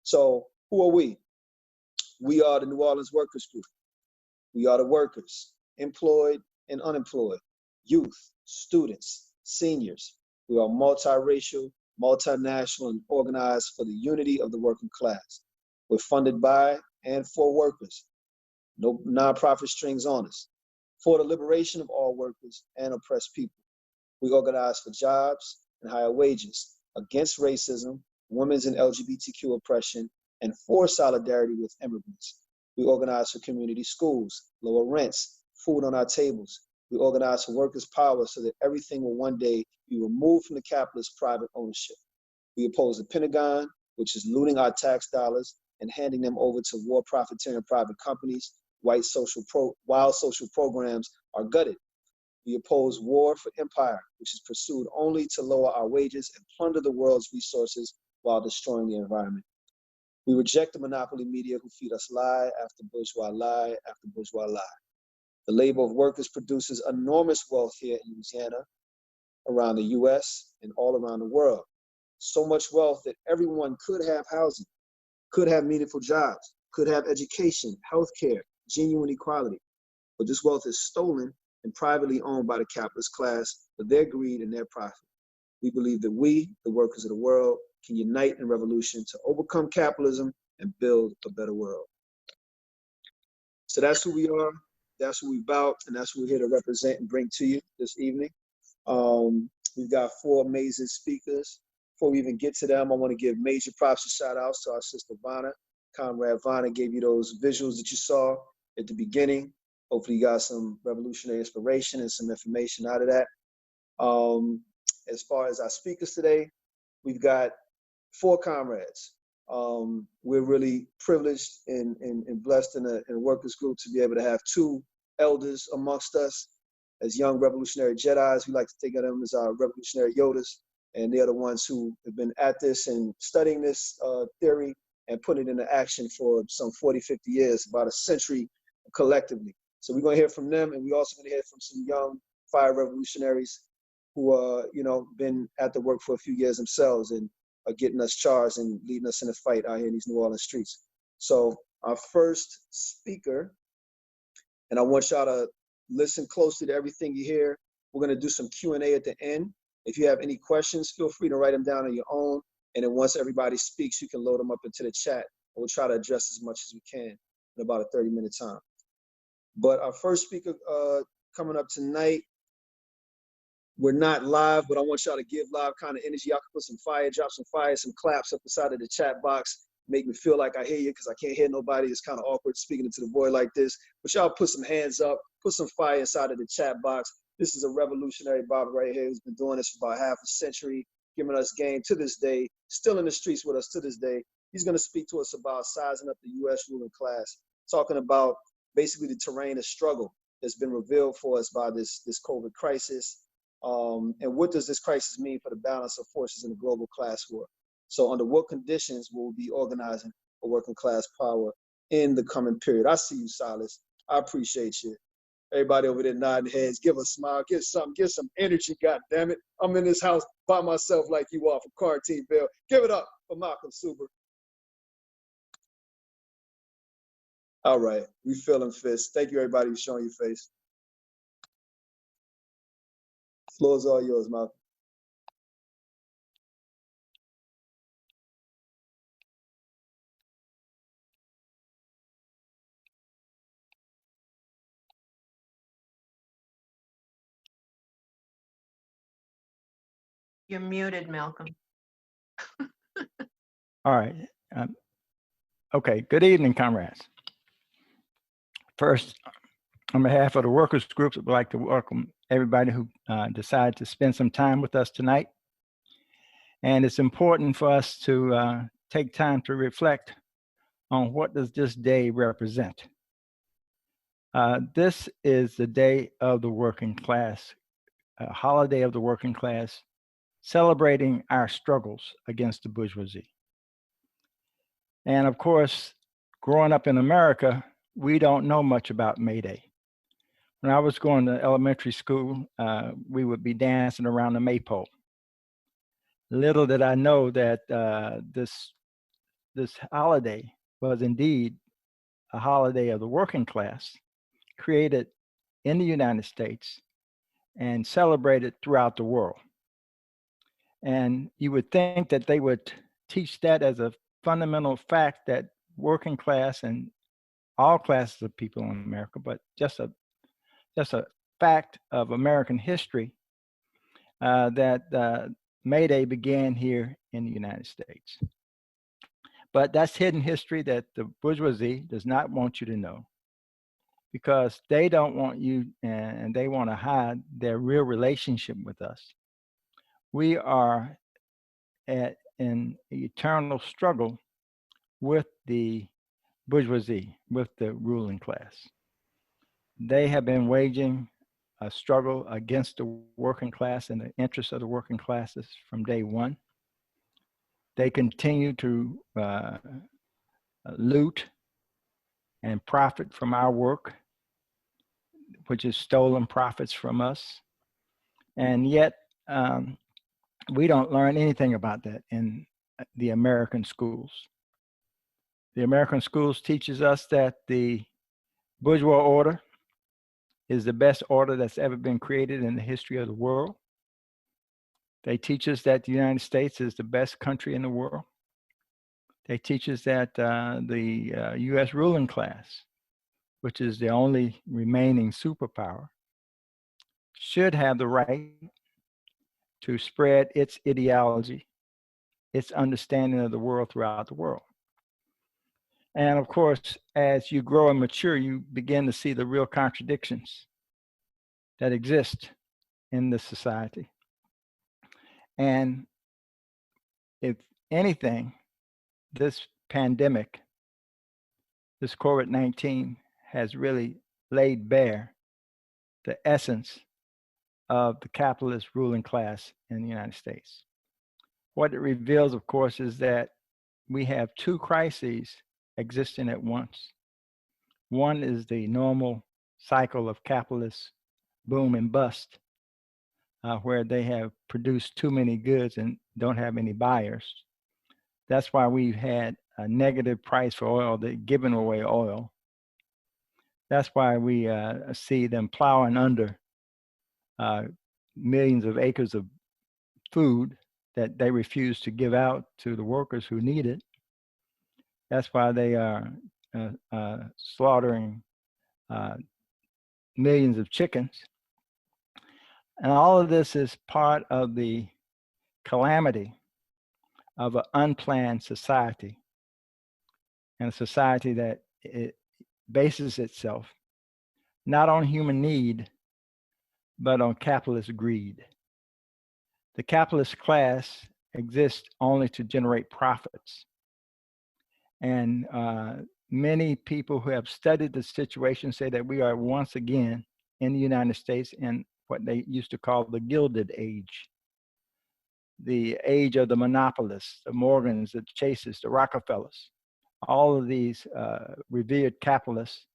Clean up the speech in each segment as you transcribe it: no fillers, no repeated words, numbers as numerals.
So who are we? We are the New Orleans Workers Group. We are the workers, employed and unemployed, youth, students, seniors. We are multiracial, multinational, and organized for the unity of the working class. We're funded by and for workers. No nonprofit strings on us. For the liberation of all workers and oppressed people. We organize for jobs and higher wages, against racism, women's and LGBTQ oppression, and for solidarity with immigrants. We organize for community schools, lower rents, food on our tables. We organize for workers' power so that everything will one day be removed from the capitalist private ownership. We oppose the Pentagon, which is looting our tax dollars and handing them over to war profiteering private companies. While social programs are gutted. We oppose war for empire, which is pursued only to lower our wages and plunder the world's resources while destroying the environment. We reject the monopoly media who feed us lie after bourgeois lie after bourgeois lie. The labor of workers produces enormous wealth here in Louisiana, around the US, and all around the world. So much wealth that everyone could have housing, could have meaningful jobs, could have education, healthcare, genuine equality. But this wealth is stolen and privately owned by the capitalist class for their greed and their profit. We believe that we, the workers of the world, can unite in revolution to overcome capitalism and build a better world. So that's who we are, that's what we're about, and that's what we're here to represent and bring to you this evening. We've got 4 amazing speakers. Before we even get to them, I want to give major props and shout outs to our sister Vanna. Comrade Vanna gave you those visuals that you saw at the beginning. Hopefully you got some revolutionary inspiration and some information out of that. As far as our speakers today, we've got 4 comrades. We're really privileged and blessed in a workers group to be able to have 2 elders amongst us as young revolutionary Jedis. We like to think of them as our revolutionary Yodas, and they're the ones who have been at this and studying this theory and putting it into action for some 40, 50 years, about a century collectively. So we're going to hear from them, and we're also going to hear from some young fire revolutionaries who are, been at the work for a few years themselves and are getting us charged and leading us in the fight out here in these New Orleans streets. So our first speaker, and I want y'all to listen closely to everything you hear. We're going to do some Q&A at the end. If you have any questions, feel free to write them down on your own. And then once everybody speaks, you can load them up into the chat. We'll try to address as much as we can in about a 30-minute time. But our first speaker coming up tonight, we're not live, but I want y'all to give live kind of energy. Y'all can put some fire, drop some fire, some claps up the side of the chat box. Make me feel like I hear you, because I can't hear nobody. It's kind of awkward speaking into the void like this. But y'all put some hands up, put some fire inside of the chat box. This is a revolutionary Bob right here who's been doing this for about half a century, giving us game to this day, still in the streets with us to this day. He's going to speak to us about sizing up the U.S. ruling class, talking about basically the terrain of struggle that's been revealed for us by this COVID crisis. And what does this crisis mean for the balance of forces in the global class war? So under what conditions will we be organizing for working class power in the coming period? I see you, Silas. I appreciate you. Everybody over there nodding heads, give a smile, give some energy, God damn it. I'm in this house by myself like you are from Carteenville. Give it up for Malcolm Super. All right, we feeling fists. Thank you, everybody, for showing your face. Floor is all yours, Malcolm. You're muted, Malcolm. All right. Okay. Good evening, comrades. First, on behalf of the workers groups, I'd like to welcome everybody who decided to spend some time with us tonight. And it's important for us to take time to reflect on what does this day represent. This is the day of the working class, a holiday of the working class, celebrating our struggles against the bourgeoisie. And of course, growing up in America, we don't know much about May Day. When I was going to elementary school, we would be dancing around the maypole. Little did I know that this this holiday was indeed a holiday of the working class, created in the United States and celebrated throughout the world. And you would think that they would teach that as a fundamental fact that working class and all classes of people in America, but just a fact of American history that May Day began here in the United States. But that's hidden history that the bourgeoisie does not want you to know because they don't want you and they want to hide their real relationship with us. We are at an eternal struggle with the bourgeoisie, with the ruling class. They have been waging a struggle against the working class and the interests of the working classes from day one. They continue to loot and profit from our work, which is stolen profits from us. And yet, we don't learn anything about that in the American schools. The American schools teaches us that the bourgeois order is the best order that's ever been created in the history of the world. They teach us that the United States is the best country in the world. They teach us that the US ruling class, which is the only remaining superpower, should have the right to spread its ideology, its understanding of the world throughout the world. And of course, as you grow and mature, you begin to see the real contradictions that exist in this society. And if anything, this pandemic, this COVID-19 has really laid bare the essence of the capitalist ruling class in the United States. What it reveals, of course, is that we have two crises existing at once. One is the normal cycle of capitalist boom and bust, where they have produced too many goods and don't have any buyers. That's why we've had a negative price for oil, they're giving away oil. That's why we see them plowing under millions of acres of food that they refuse to give out to the workers who need it. That's why they are slaughtering millions of chickens. And all of this is part of the calamity of an unplanned society, and a society that it bases itself not on human need, but on capitalist greed. The capitalist class exists only to generate profits. And many people who have studied the situation say that we are once again in the United States in what they used to call the Gilded Age, the age of the monopolists, the Morgans, the Chases, the Rockefellers, all of these revered capitalists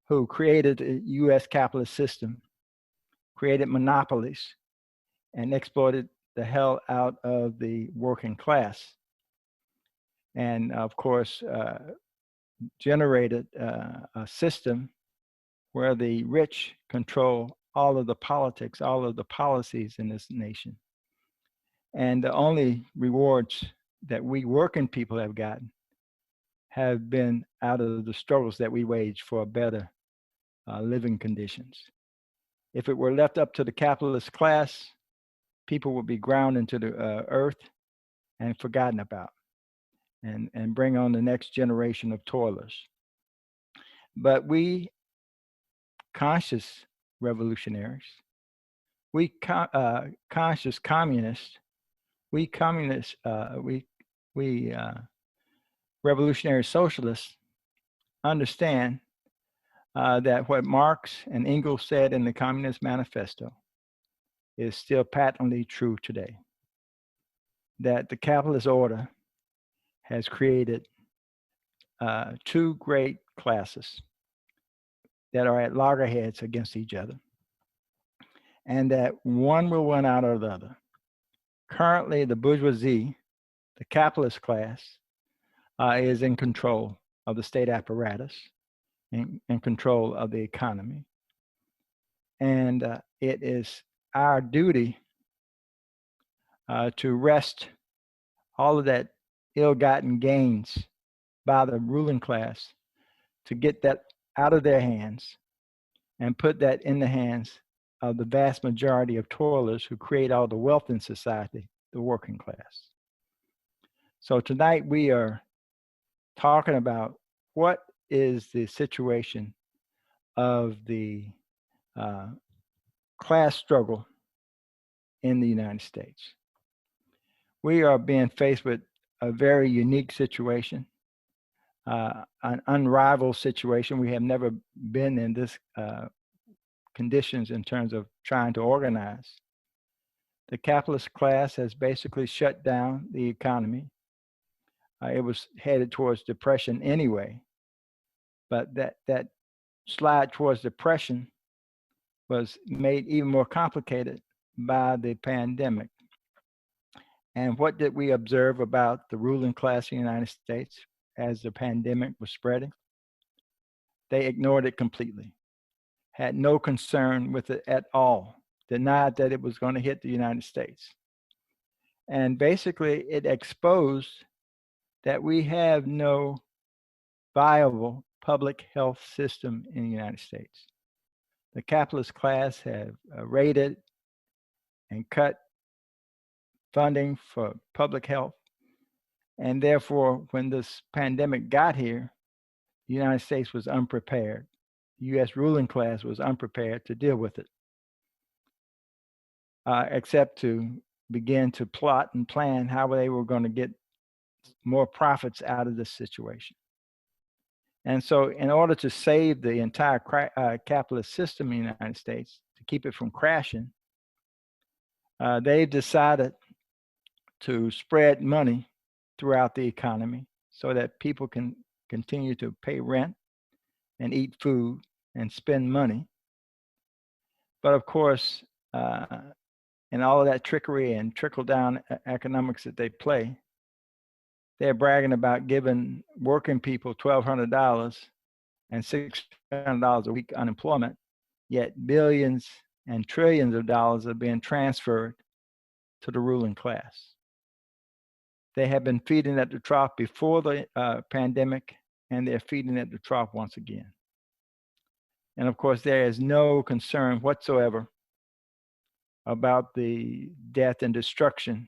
who created the US capitalist system, created monopolies, and exploited the hell out of the working class. And of course, generated a system where the rich control all of the politics, all of the policies in this nation. And the only rewards that we working people have gotten have been out of the struggles that we wage for better living conditions. If it were left up to the capitalist class, people would be ground into the earth and forgotten about, and bring on the next generation of toilers. But we conscious revolutionaries, we conscious communists, we communists, we revolutionary socialists understand that what Marx and Engels said in the Communist Manifesto is still patently true today. That the capitalist order has created two great classes that are at loggerheads against each other, and that one will win out of the other. Currently, the bourgeoisie, the capitalist class, is in control of the state apparatus, in control of the economy. And it is our duty to wrest all of that ill-gotten gains by the ruling class, to get that out of their hands and put that in the hands of the vast majority of toilers who create all the wealth in society, the working class. So tonight we are talking about what is the situation of the class struggle in the United States. We are being faced with a very unique situation, an unrivaled situation. We have never been in this conditions in terms of trying to organize. The capitalist class has basically shut down the economy. It was headed towards depression anyway, but that slide towards depression was made even more complicated by the pandemic. And what did we observe about the ruling class in the United States as the pandemic was spreading? They ignored it completely, had no concern with it at all, denied that it was going to hit the United States. And basically, it exposed that we have no viable public health system in the United States. The capitalist class have raided and cut funding for public health. And therefore, when this pandemic got here, the United States was unprepared. The US ruling class was unprepared to deal with it, except to begin to plot and plan how they were going to get more profits out of this situation. And so in order to save the entire capitalist system in the United States, to keep it from crashing, they've decided to spread money throughout the economy so that people can continue to pay rent and eat food and spend money. But of course, in all of that trickery and trickle-down economics that they play, they're bragging about giving working people $1,200 and $600 a week unemployment, yet billions and trillions of dollars are being transferred to the ruling class. They have been feeding at the trough before the pandemic, and they're feeding at the trough once again. And of course, there is no concern whatsoever about the death and destruction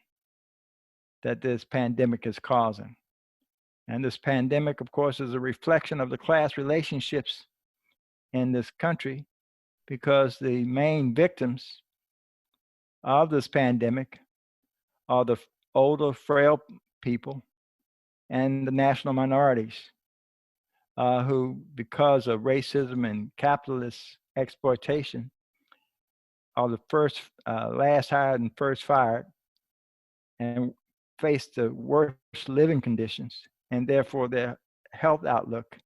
that this pandemic is causing. And this pandemic, of course, is a reflection of the class relationships in this country, because the main victims of this pandemic are the older, frail people and the national minorities who, because of racism and capitalist exploitation, are the first, last hired and first fired, and face the worst living conditions, and therefore their health outlook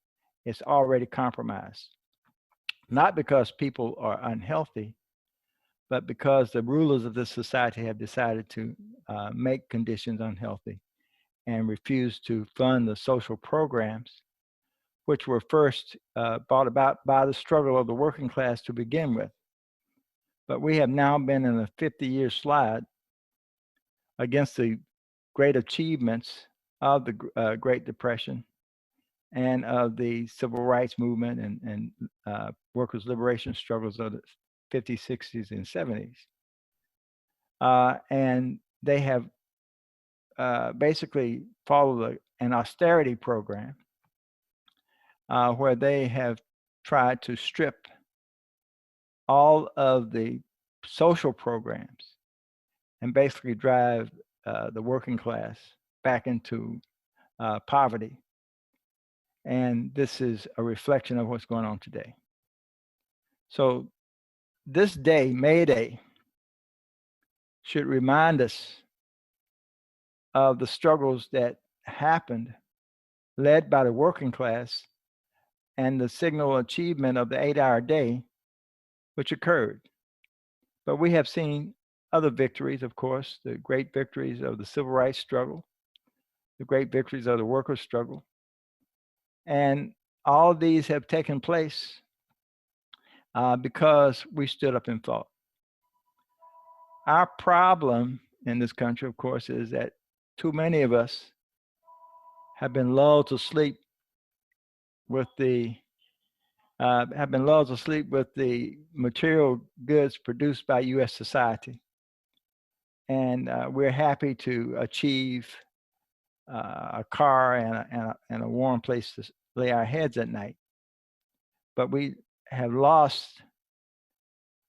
is already compromised. Not because people are unhealthy, but because the rulers of this society have decided to make conditions unhealthy and refuse to fund the social programs which were first brought about by the struggle of the working class to begin with. But we have now been in a 50-year slide against the great achievements of the Great Depression and of the civil rights movement and workers' liberation struggles of the 50s, 60s, and 70s. And they have basically followed an austerity program where they have tried to strip all of the social programs and basically drive the working class back into poverty. And this is a reflection of what's going on today. So this day, May Day, should remind us of the struggles that happened, led by the working class, and the signal achievement of the 8-hour day, which occurred. But we have seen other victories, of course, the great victories of the civil rights struggle, the great victories of the workers' struggle. And all of these have taken place because we stood up and fought. Our problem in this country, of course, is that too many of us have been lulled to sleep with the material goods produced by U.S. society, and we're happy to achieve a car and a warm place to lay our heads at night. But we have lost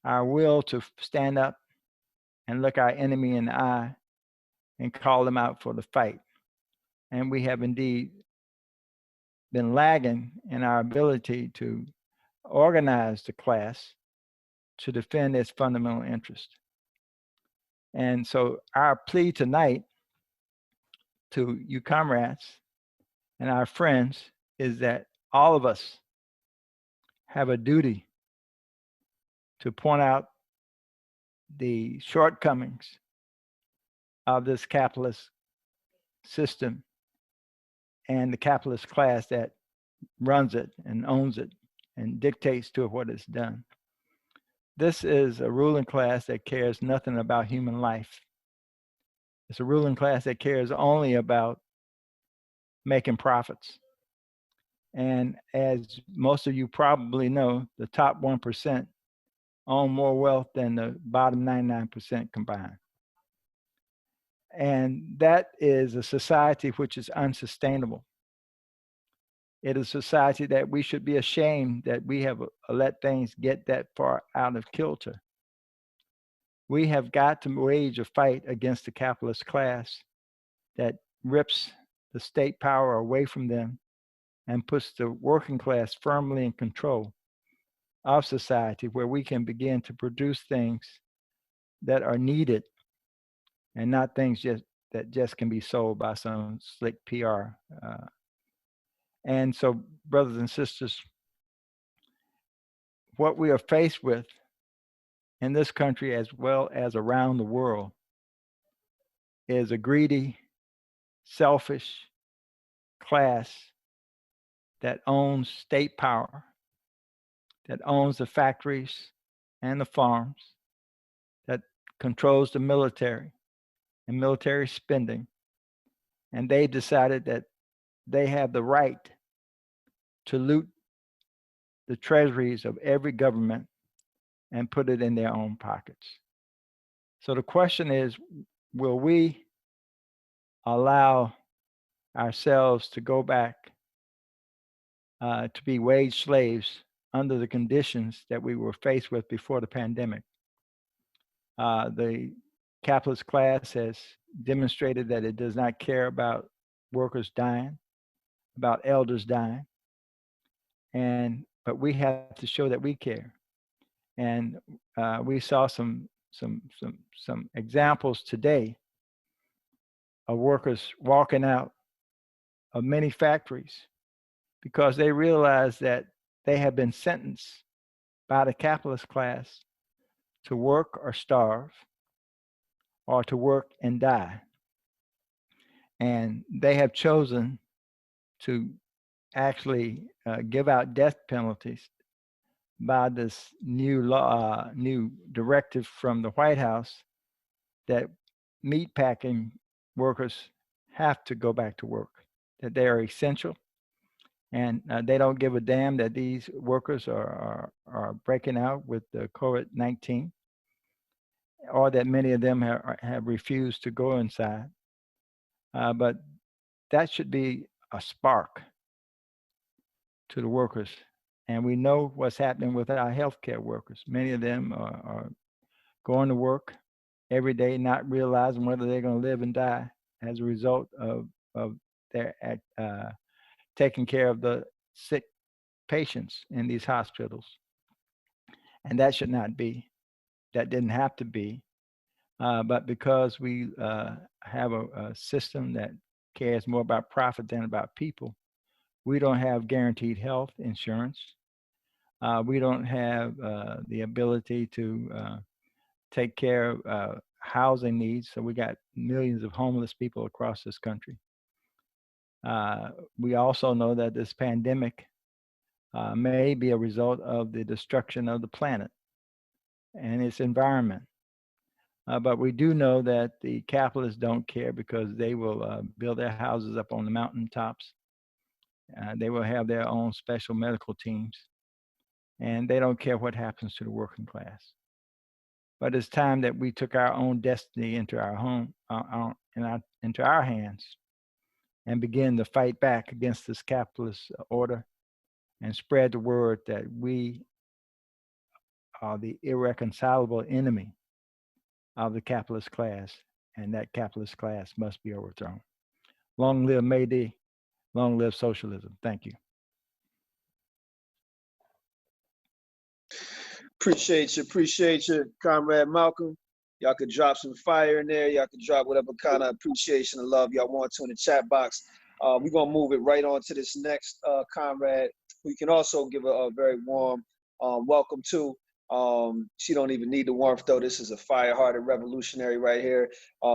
our will to stand up and look our enemy in the eye and call them out for the fight. And we have indeed been lagging in our ability to organize the class to defend its fundamental interest. And so our plea tonight to you comrades and our friends is that all of us have a duty to point out the shortcomings of this capitalist system and the capitalist class that runs it and owns it and dictates to it what it's done. This is a ruling class that cares nothing about human life. It's a ruling class that cares only about making profits. And as most of you probably know, the top 1% own more wealth than the bottom 99% combined. And that is a society which is unsustainable. It is a society that we should be ashamed that we have let things get that far out of kilter. We have got to wage a fight against the capitalist class that rips the state power away from them and puts the working class firmly in control of society, where we can begin to produce things that are needed and not things that just can be sold by some slick PR. And so, brothers and sisters, what we are faced with in this country as well as around the world is a greedy, selfish class that owns state power, that owns the factories and the farms, that controls the military and military spending. And they decided that they have the right to loot the treasuries of every government and put it in their own pockets. So the question is, will we allow ourselves to go back to be wage slaves under the conditions that we were faced with before the pandemic? The capitalist class has demonstrated that it does not care about workers dying, about elders dying, but we have to show that we care. And we saw some examples today of workers walking out of many factories because they realized that they had been sentenced by the capitalist class to work or starve, or to work and die. And they have chosen to actually give out death penalties by this new law, new directive from the White House that meatpacking workers have to go back to work, that they are essential, and they don't give a damn that these workers are breaking out with the COVID-19, or that many of them have refused to go inside. But that should be a spark to the workers. And we know what's happening with our healthcare workers. Many of them are going to work every day, not realizing whether they're going to live and die as a result of their taking care of the sick patients in these hospitals. And that should not be. That didn't have to be. But because we have a system that cares more about profit than about people, we don't have guaranteed health insurance. We don't have the ability to take care of housing needs. So we got millions of homeless people across this country. We also know that this pandemic may be a result of the destruction of the planet and its environment. But we do know that the capitalists don't care because they will build their houses up on the mountaintops. They will have their own special medical teams, and they don't care what happens to the working class. But it's time that we took our own destiny into our home, into our hands, and begin to fight back against this capitalist order and spread the word that we are the irreconcilable enemy of the capitalist class, and that capitalist class must be overthrown. Long live May Day, long live socialism. Thank you. Appreciate you, Comrade Malcolm. Y'all could drop some fire in there. Y'all could drop whatever kind of appreciation and love y'all want to in the chat box. We're going to move it right on to this next comrade. We can also give a very warm welcome to. She don't even need the warmth, though. This is a fire-hearted revolutionary right here.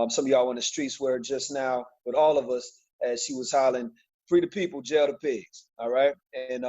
Some of y'all on the streets were just now with all of us as she was hollering, "Free the people, jail the pigs." All right. And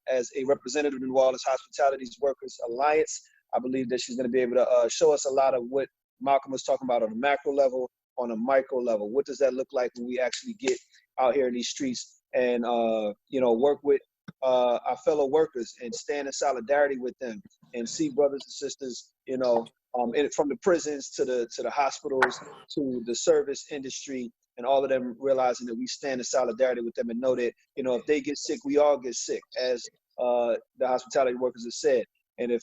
as a representative of the New Orleans Hospitalities Workers Alliance, I believe that she's going to be able to show us a lot of what Malcolm was talking about on a macro level, on a micro level. What does that look like when we actually get out here in these streets and work with our fellow workers and stand in solidarity with them and see brothers and sisters, from the prisons to the hospitals to the service industry, and all of them realizing that we stand in solidarity with them and know that, if they get sick, we all get sick, as the hospitality workers have said. And if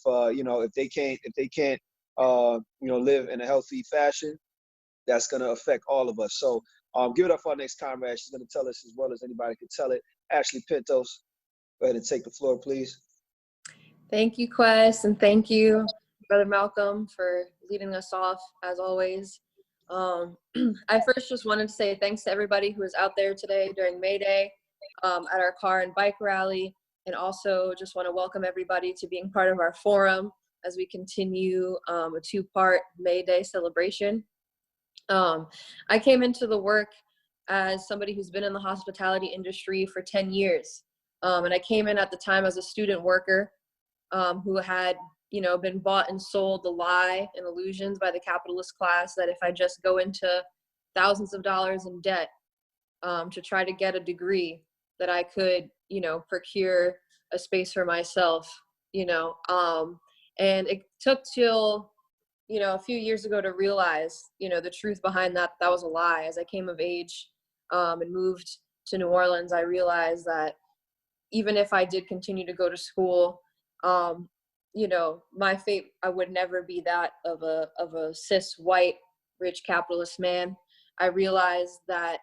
they can't live in a healthy fashion, that's going to affect all of us. So give it up for our next comrade. She's going to tell us as well as anybody could tell it. Ashlee Pintos, go ahead and take the floor, please. Thank you, Quest, and thank you, Brother Malcolm, for leading us off, as always. I first just wanted to say thanks to everybody who was out there today during May Day at our car and bike rally, and also just want to welcome everybody to being part of our forum as we continue a two-part May Day celebration. I came into the work as somebody who's been in the hospitality industry for 10 years. And I came in at the time as a student worker who had, been bought and sold the lie and illusions by the capitalist class that if I just go into thousands of dollars in debt to try to get a degree, that I could, procure a space for myself, and it took till, a few years ago to realize, the truth behind that was a lie. As I came of age and moved to New Orleans, I realized that even if I did continue to go to school, my fate, I would never be that of a cis white rich capitalist man. I realized that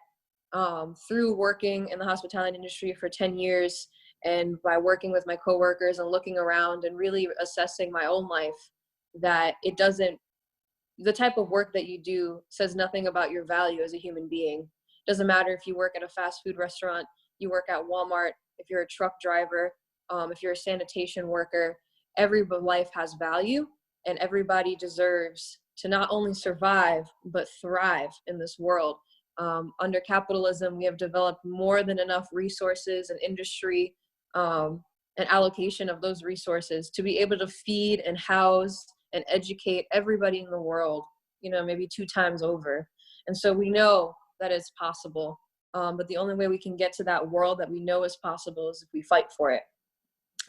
through working in the hospitality industry for 10 years and by working with my coworkers and looking around and really assessing my own life, that the type of work that you do says nothing about your value as a human being. It doesn't matter if you work at a fast food restaurant, you work at Walmart, if you're a truck driver, if you're a sanitation worker, every life has value, and everybody deserves to not only survive, but thrive in this world. Under capitalism, we have developed more than enough resources and industry and allocation of those resources to be able to feed and house and educate everybody in the world, maybe 2 times over. And so we know that it's possible. But the only way we can get to that world that we know is possible is if we fight for it.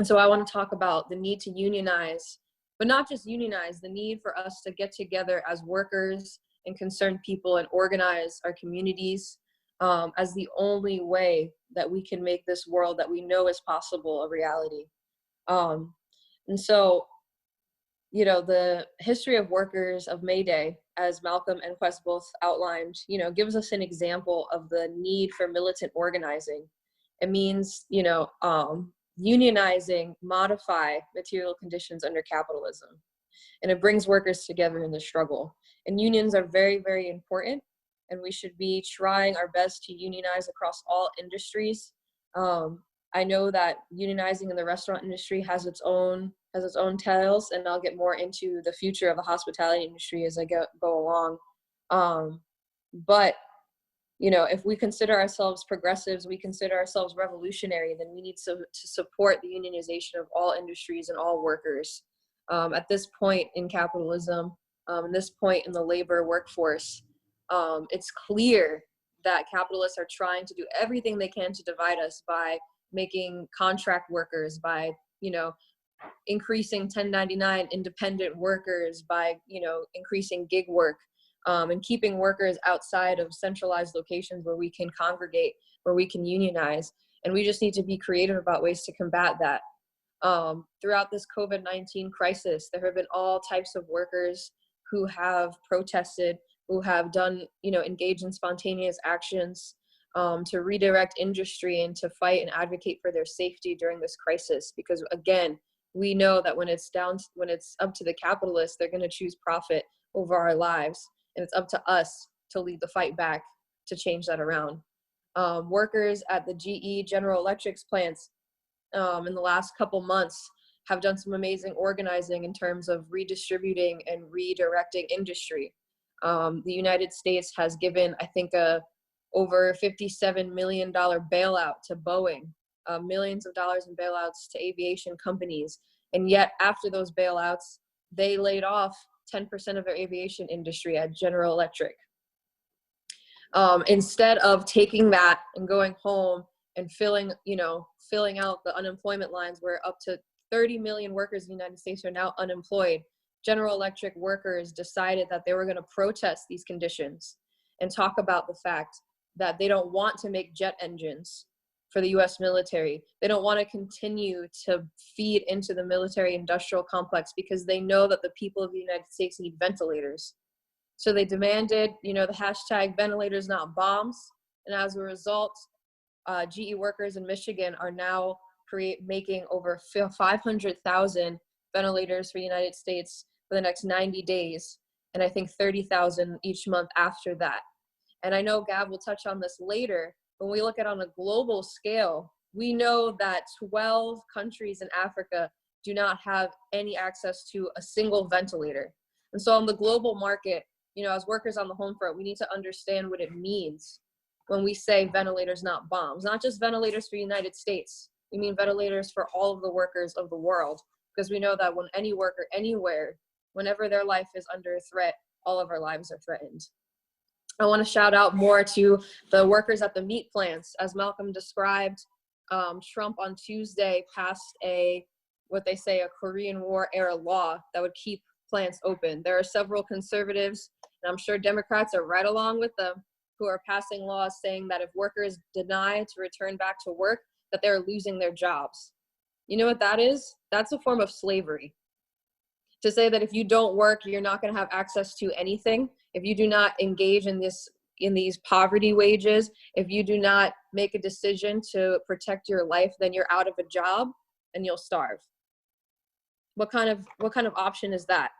And so I want to talk about the need to unionize, but not just unionize, the need for us to get together as workers and concerned people and organize our communities as the only way that we can make this world that we know is possible a reality. And so, the history of workers of May Day, as Malcolm and Quest both outlined, gives us an example of the need for militant organizing. It means, unionizing modify material conditions under capitalism. And it brings workers together in the struggle. And unions are very, very important. And we should be trying our best to unionize across all industries. I know that unionizing in the restaurant industry has its own tales, and I'll get more into the future of the hospitality industry as I go along. But You know, if we consider ourselves progressives, we consider ourselves revolutionary, then we need to support the unionization of all industries and all workers. At this point in capitalism, at this point in the labor workforce, it's clear that capitalists are trying to do everything they can to divide us by making contract workers, by, you know, increasing 1099 independent workers, by, you know, increasing gig work, and keeping workers outside of centralized locations where we can congregate, where we can unionize. And we just need to be creative about ways to combat that. Throughout this COVID-19 crisis, there have been all types of workers who have protested, who have done, you know, engaged in spontaneous actions to redirect industry and to fight and advocate for their safety during this crisis. Because again, we know that when it's up to the capitalists, they're going to choose profit over our lives. And it's up to us to lead the fight back to change that around. Workers at the GE General Electric's plants in the last couple months have done some amazing organizing in terms of redistributing and redirecting industry. The United States has given, I think, over $57 million bailout to Boeing, millions of dollars in bailouts to aviation companies. And yet after those bailouts, they laid off 10% of their aviation industry at General Electric. Instead of taking that and going home and filling out the unemployment lines, where up to 30 million workers in the United States are now unemployed, General Electric workers decided that they were going to protest these conditions and talk about the fact that they don't want to make jet engines for the US military. They don't want to continue to feed into the military industrial complex because they know that the people of the United States need ventilators. So they demanded, you know, the hashtag ventilators, not bombs. And as a result, GE workers in Michigan are now making over 500,000 ventilators for the United States for the next 90 days. And I think 30,000 each month after that. And I know Gab will touch on this later. When we look at on a global scale, we know that 12 countries in Africa do not have any access to a single ventilator. And so on the global market, you know, as workers on the home front, we need to understand what it means when we say ventilators, not bombs. Not just ventilators for the United States. We mean ventilators for all of the workers of the world, because we know that when any worker anywhere, whenever their life is under threat, all of our lives are threatened. I want to shout out more to the workers at the meat plants. As Malcolm described, Trump on Tuesday passed what they say a Korean War era law that would keep plants open. There are several conservatives, and I'm sure Democrats are right along with them, who are passing laws saying that if workers deny to return back to work, that they're losing their jobs. You know what that is? That's a form of slavery. To say that if you don't work, you're not going to have access to anything. If you do not engage in these poverty wages, if you do not make a decision to protect your life, then you're out of a job and you'll starve. What kind of option is that?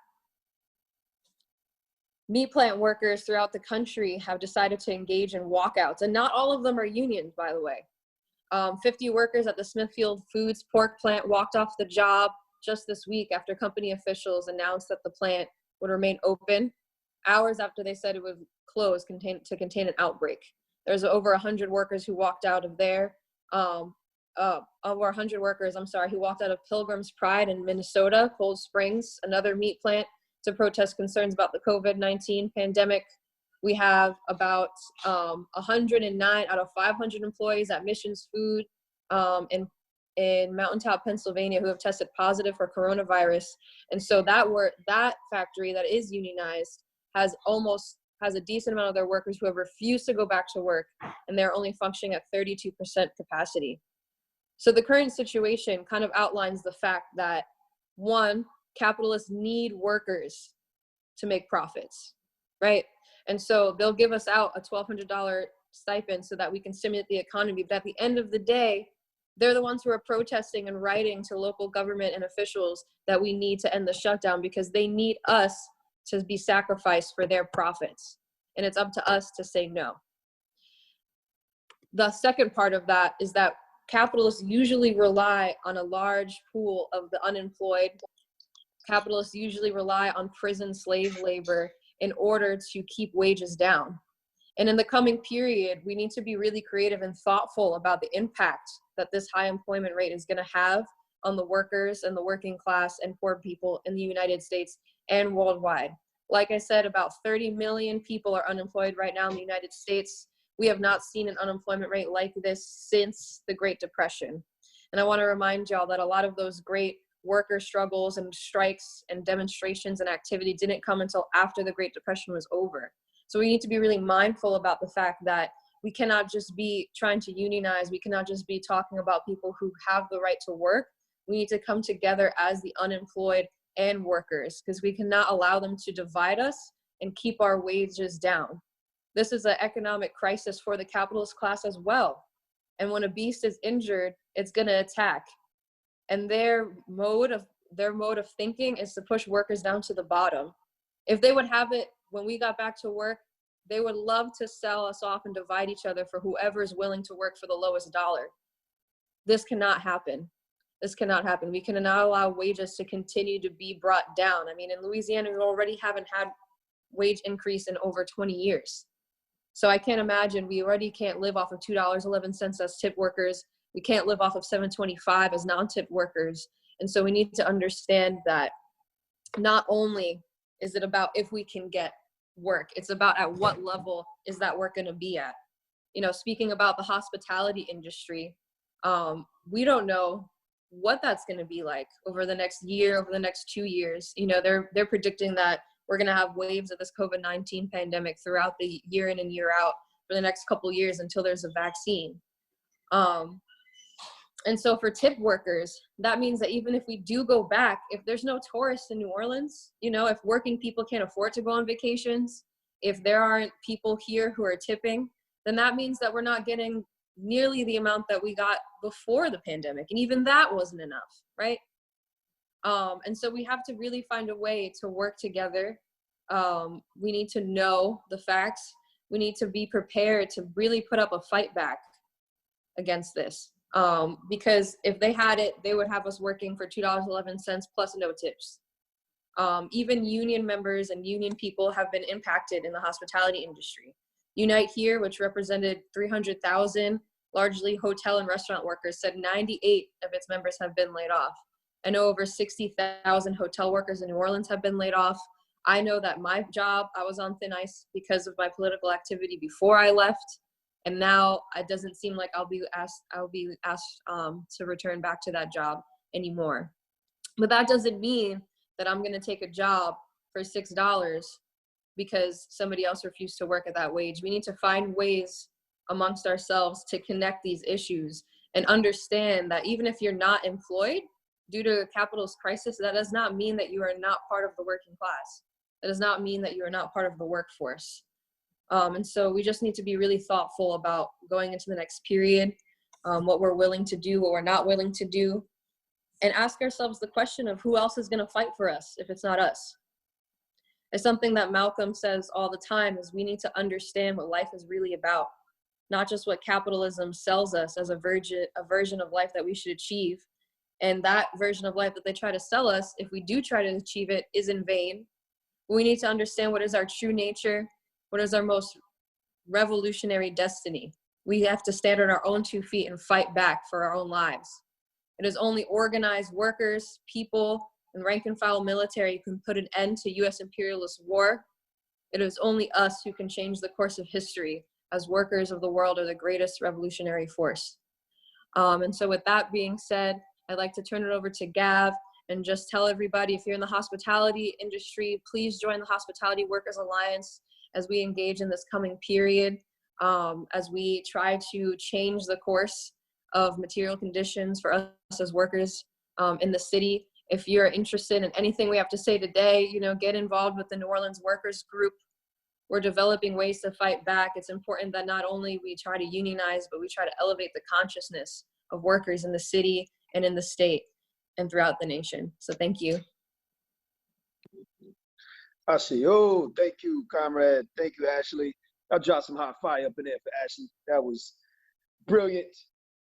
Meat plant workers throughout the country have decided to engage in walkouts, and not all of them are unions, by the way. 50 workers at the Smithfield Foods pork plant walked off the job just this week after company officials announced that the plant would remain open hours after they said it would close to contain an outbreak. There's over 100 workers who walked out of there. Over 100 workers, who walked out of Pilgrim's Pride in Minnesota, Cold Springs, another meat plant, to protest concerns about the COVID-19 pandemic. We have about 109 out of 500 employees at Missions Food in Mountaintop, Pennsylvania, who have tested positive for coronavirus. And so that factory that is unionized has a decent amount of their workers who have refused to go back to work, and they're only functioning at 32% capacity. So the current situation kind of outlines the fact that, one, capitalists need workers to make profits, right? And so they'll give us out a $1,200 stipend so that we can stimulate the economy. But at the end of the day, they're the ones who are protesting and writing to local government and officials that we need to end the shutdown because they need us to be sacrificed for their profits. And it's up to us to say no. The second part of that is that capitalists usually rely on a large pool of the unemployed. Capitalists usually rely on prison slave labor in order to keep wages down. And in the coming period, we need to be really creative and thoughtful about the impact that this high employment rate is going to have on the workers and the working class and poor people in the United States and worldwide. Like I said, about 30 million people are unemployed right now in the United States. We have not seen an unemployment rate like this since the Great Depression. And I want to remind y'all that a lot of those great worker struggles and strikes and demonstrations and activity didn't come until after the Great Depression was over. So we need to be really mindful about the fact that we cannot just be trying to unionize. We cannot just be talking about people who have the right to work. We need to come together as the unemployed and workers, because we cannot allow them to divide us and keep our wages down. This is an economic crisis for the capitalist class as well. And when a beast is injured, it's going to attack. And their mode of thinking is to push workers down to the bottom. If they would have it when we got back to work, they would love to sell us off and divide each other for whoever is willing to work for the lowest dollar. This cannot happen. This cannot happen. We cannot allow wages to continue to be brought down. I mean, in Louisiana, we already haven't had wage increase in over 20 years. So I can't imagine, we already can't live off of $2.11 as tip workers. We can't live off of $7.25 as non-tip workers. And so we need to understand that not only is it about if we can get work, it's about at what level is that work going to be at. You know, speaking about the hospitality industry, we don't know what that's going to be like over the next year, over the next 2 years. You know, they're predicting that we're going to have waves of this COVID-19 pandemic throughout the year in and year out for the next couple of years until there's a vaccine. And so for tip workers, that means that even if we do go back, if there's no tourists in New Orleans, you know, if working people can't afford to go on vacations, if there aren't people here who are tipping, then that means that we're not getting nearly the amount that we got before the pandemic. And even that wasn't enough, right? And so we have to really find a way to work together. We need to know the facts. We need to be prepared to really put up a fight back against this. Because if they had it, they would have us working for $2.11 plus no tips. Even union members and union people have been impacted in the hospitality industry. Unite Here, which represented 300,000 largely hotel and restaurant workers, said 98 of its members have been laid off. I know over 60,000 hotel workers in New Orleans have been laid off. I know that my job, I was on thin ice because of my political activity before I left. And now it doesn't seem like I'll be asked to return back to that job anymore. But that doesn't mean that I'm going to take a job for $6 because somebody else refused to work at that wage. We need to find ways amongst ourselves to connect these issues and understand that even if you're not employed due to a capitalist crisis, that does not mean that you are not part of the working class. That does not mean that you are not part of the workforce. And so we just need to be really thoughtful about going into the next period, what we're willing to do, what we're not willing to do, and ask ourselves the question of who else is going to fight for us if it's not us. It's something that Malcolm says all the time, is we need to understand what life is really about, not just what capitalism sells us as a version of life that we should achieve. And that version of life that they try to sell us, if we do try to achieve it, is in vain. We need to understand what is our true nature, what is our most revolutionary destiny. We have to stand on our own 2 feet and fight back for our own lives. It is only organized workers, people, and rank and file military who can put an end to U.S. imperialist war. It is only us who can change the course of history, as workers of the world are the greatest revolutionary force. And so with that being said, I'd like to turn it over to Gav and just tell everybody, if you're in the hospitality industry, please join the Hospitality Workers Alliance as we engage in this coming period, as we try to change the course of material conditions for us as workers in the city. If you're interested in anything we have to say today, you know, get involved with the New Orleans Workers Group. We're developing ways to fight back. It's important that not only we try to unionize, but we try to elevate the consciousness of workers in the city and in the state and throughout the nation. So thank you. Ashlee, oh, thank you, comrade. Thank you, Ashlee. I'll drop some hot fire up in there for Ashlee. That was brilliant,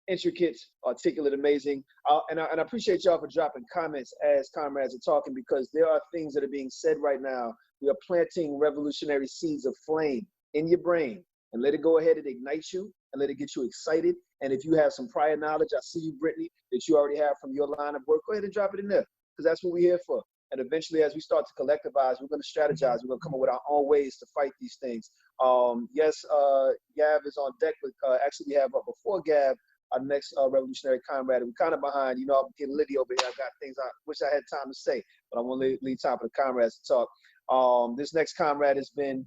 intricate, articulate, amazing. And I appreciate y'all for dropping comments as comrades are talking, because there are things that are being said right now. We are planting revolutionary seeds of flame in your brain and let it go ahead and ignite you and let it get you excited. And if you have some prior knowledge, I see you, Brittany, that you already have from your line of work, go ahead and drop it in there, because that's what we're here for. And eventually, as we start to collectivize, we're going to strategize. We're going to come up with our own ways to fight these things. Yes, Gav is on deck, but actually we have before Gav, our next revolutionary comrade. We're kind of behind. You know, I'm getting litty over here. I got things I wish I had time to say, but I want to leave time for the comrades to talk. This next comrade has been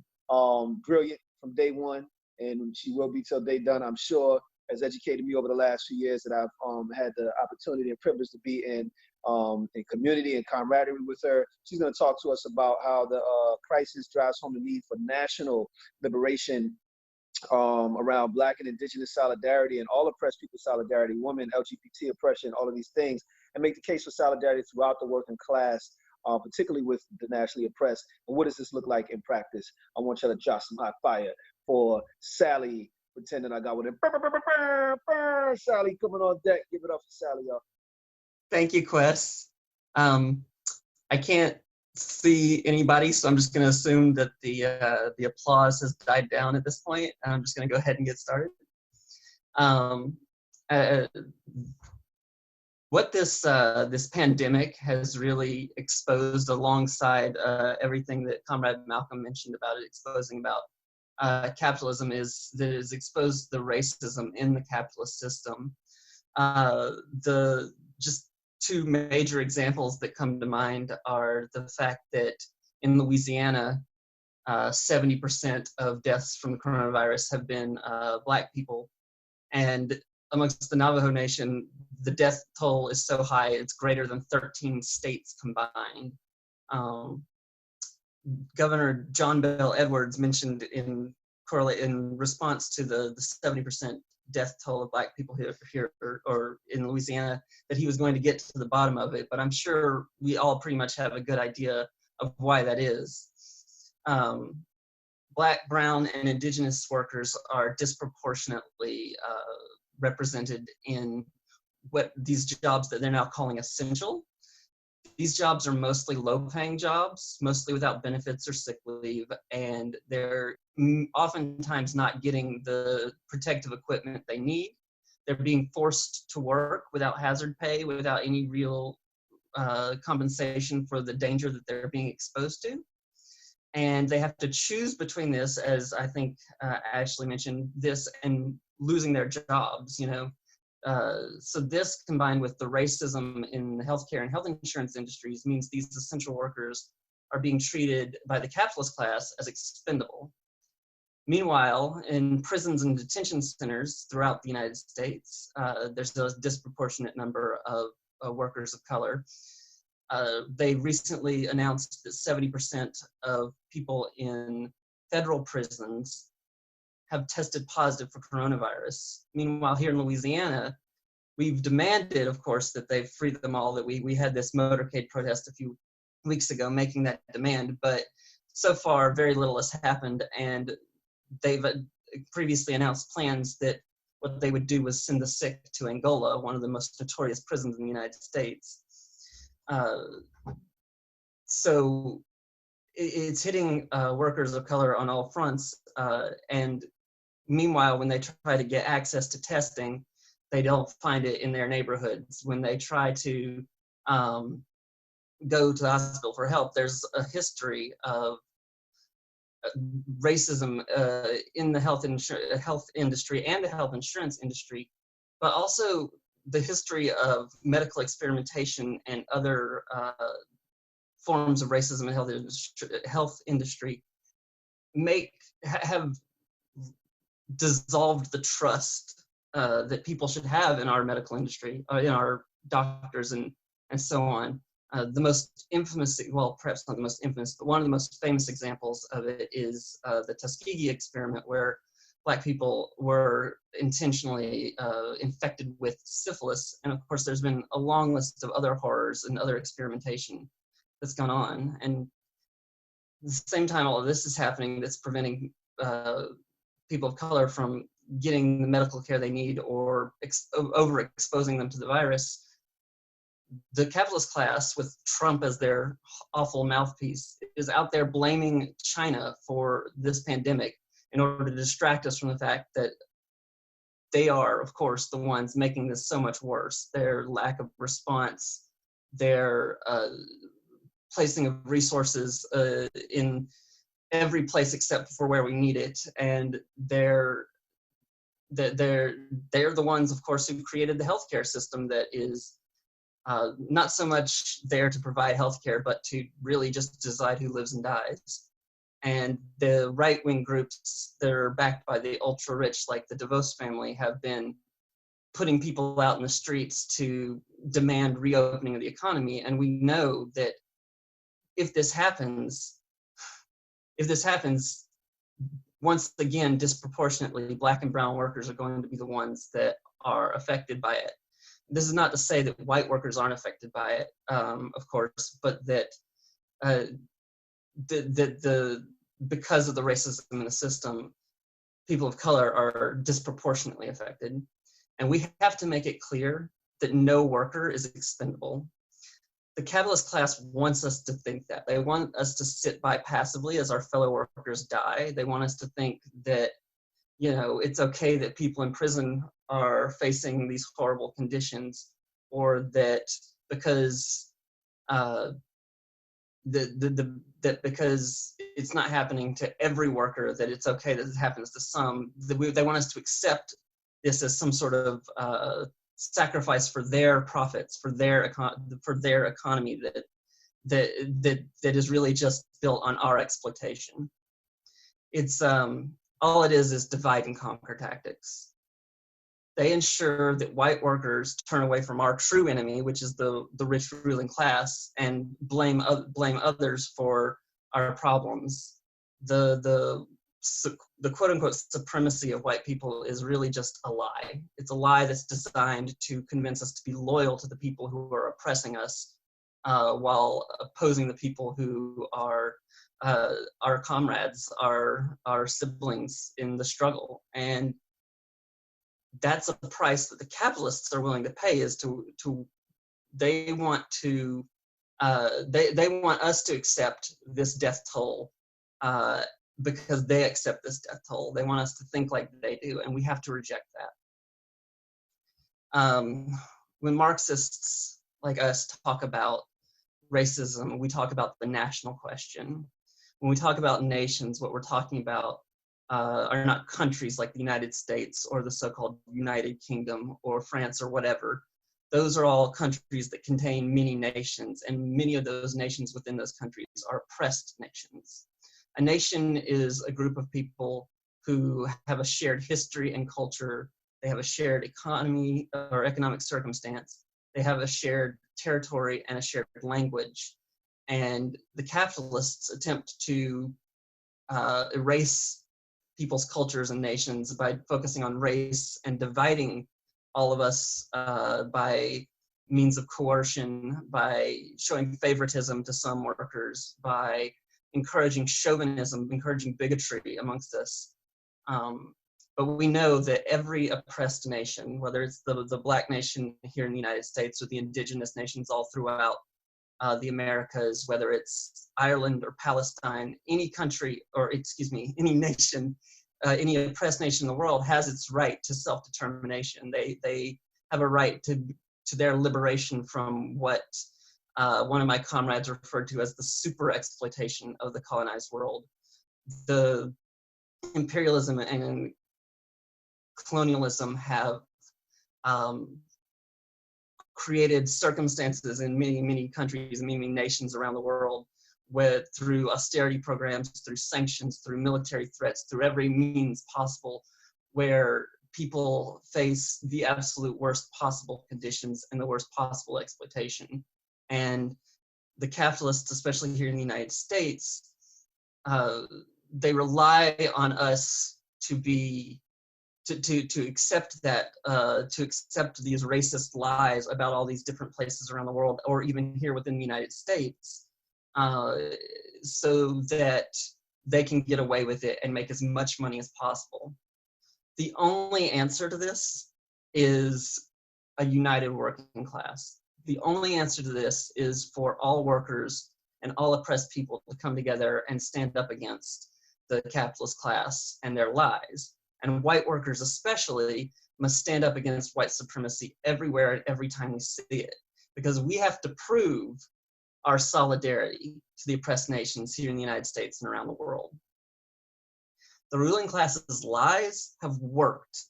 brilliant from day one, and she will be till day done, I'm sure. Has educated me over the last few years that I've had the opportunity and privilege to be in community and camaraderie with her. She's going to talk to us about how the crisis drives home the need for national liberation around Black and Indigenous solidarity and all oppressed people solidarity, women, LGBT oppression, all of these things, and make the case for solidarity throughout the working class, particularly with the nationally oppressed. And what does this look like in practice? I want y'all to drop some hot fire for Sally, pretending I got with it. Sally coming on deck. Give it up for Sally, y'all. Thank you, Quest. I can't see anybody, so I'm just going to assume that the applause has died down at this point. I'm just going to go ahead and get started. What this pandemic has really exposed, alongside everything that Comrade Malcolm mentioned about it, exposing about capitalism, is that it has exposed the racism in the capitalist system. Just two major examples that come to mind are the fact that in Louisiana, 70% of deaths from the coronavirus have been Black people. And amongst the Navajo Nation, the death toll is so high, it's greater than 13 states combined. Governor John Bell Edwards mentioned in response to the 70% death toll of Black people here or in Louisiana, that he was going to get to the bottom of it, but I'm sure we all pretty much have a good idea of why that is. Black, brown, and indigenous workers are disproportionately represented in what these jobs that they're now calling essential. These jobs are mostly low-paying jobs, mostly without benefits or sick leave, and they're oftentimes not getting the protective equipment they need. They're being forced to work without hazard pay, without any real compensation for the danger that they're being exposed to. And they have to choose between this, as I think Ashlee mentioned, this and losing their jobs, you know. So this, combined with the racism in the healthcare and health insurance industries, means these essential workers are being treated by the capitalist class as expendable. Meanwhile, in prisons and detention centers throughout the United States, there's a disproportionate number of workers of color. They recently announced that 70% of people in federal prisons have tested positive for coronavirus. Meanwhile, here in Louisiana, we've demanded, of course, that they free them all, that we had this motorcade protest a few weeks ago making that demand, but so far very little has happened, and they've previously announced plans that what they would do was send the sick to Angola, one of the most notorious prisons in the United States. So it's hitting workers of color on all fronts, and meanwhile, when they try to get access to testing, they don't find it in their neighborhoods. When they try to go to the hospital for help, there's a history of racism in the health industry and the health insurance industry, but also the history of medical experimentation and other forms of racism in the health industry have dissolved the trust that people should have in our medical industry, in our doctors and so on. The most infamous, well, perhaps not the most infamous, but one of the most famous examples of it is the Tuskegee experiment, where Black people were intentionally infected with syphilis. And of course, there's been a long list of other horrors and other experimentation that's gone on. And at the same time all of this is happening, that's preventing people of color from getting the medical care they need or overexposing them to the virus. The capitalist class, with Trump as their awful mouthpiece, is out there blaming China for this pandemic, in order to distract us from the fact that they are, of course, the ones making this so much worse. Their lack of response, their placing of resources in every place except for where we need it, and they're the ones, of course, who created the healthcare system that is not so much there to provide healthcare, but to really just decide who lives and dies. And the right-wing groups that are backed by the ultra-rich, like the DeVos family, have been putting people out in the streets to demand reopening of the economy. And we know that if this happens, once again, disproportionately, Black and brown workers are going to be the ones that are affected by it. This is not to say that white workers aren't affected by it, of course, but that because of the racism in the system, people of color are disproportionately affected. And we have to make it clear that no worker is expendable. The capitalist class wants us to think that. They want us to sit by passively as our fellow workers die. They want us to think that, you know, it's okay that people in prison are facing these horrible conditions, or that because that because it's not happening to every worker, that it's okay that it happens to some. They want us to accept this as some sort of sacrifice for their profits, for their economy that is really just built on our exploitation. It's all it is divide and conquer tactics. They ensure that white workers turn away from our true enemy, which is the rich ruling class, and blame others for our problems. The quote unquote supremacy of white people is really just a lie. It's a lie that's designed to convince us to be loyal to the people who are oppressing us, while opposing the people who are our comrades, our siblings in the struggle. And that's a price that the capitalists are willing to pay, is they want us to accept this death toll, because they accept this death toll. They want us to think like they do, and we have to reject that. When Marxists like us talk about racism, we talk about the national question. When we talk about nations, what we're talking about are not countries like the United States or the so-called United Kingdom or France or whatever. Those are all countries that contain many nations, and many of those nations within those countries are oppressed nations. A nation is a group of people who have a shared history and culture. They have a shared economy or economic circumstance. They have a shared territory and a shared language. And the capitalists attempt to erase people's cultures and nations by focusing on race and dividing all of us by means of coercion, by showing favoritism to some workers, by encouraging chauvinism, encouraging bigotry amongst us. But we know that every oppressed nation, whether it's the Black nation here in the United States or the indigenous nations all throughout the Americas, whether it's Ireland or Palestine, any country, or excuse me, any nation, any oppressed nation in the world has its right to self-determination. They have a right to their liberation from what one of my comrades referred to as the super exploitation of the colonized world. The imperialism and colonialism have created circumstances in many, many countries and many, many nations around the world, where through austerity programs, through sanctions, through military threats, through every means possible, where people face the absolute worst possible conditions and the worst possible exploitation. And the capitalists, especially here in the United States, they rely on us to accept that, to accept these racist lies about all these different places around the world, or even here within the United States, so that they can get away with it and make as much money as possible. The only answer to this is a united working class. The only answer to this is for all workers and all oppressed people to come together and stand up against the capitalist class and their lies. And white workers especially must stand up against white supremacy everywhere and every time we see it, because we have to prove our solidarity to the oppressed nations here in the United States and around the world. The ruling class's lies have worked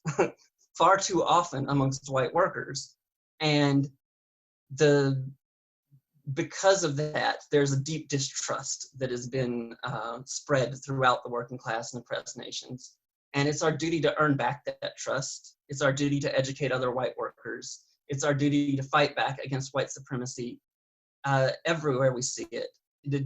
far too often amongst white workers. And because of that, there's a deep distrust that has been spread throughout the working class and oppressed nations. And it's our duty to earn back that trust. It's our duty to educate other white workers. It's our duty to fight back against white supremacy everywhere we see it,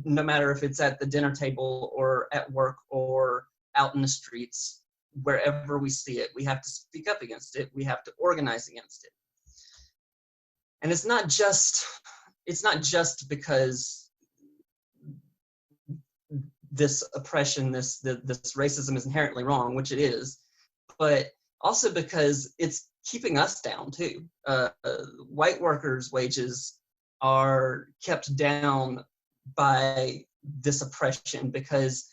no matter if it's at the dinner table or at work or out in the streets. Wherever we see it, we have to speak up against it. We have to organize against it. And it's not just because this oppression, this racism is inherently wrong, which it is, but also because it's keeping us down too. White workers' wages are kept down by this oppression because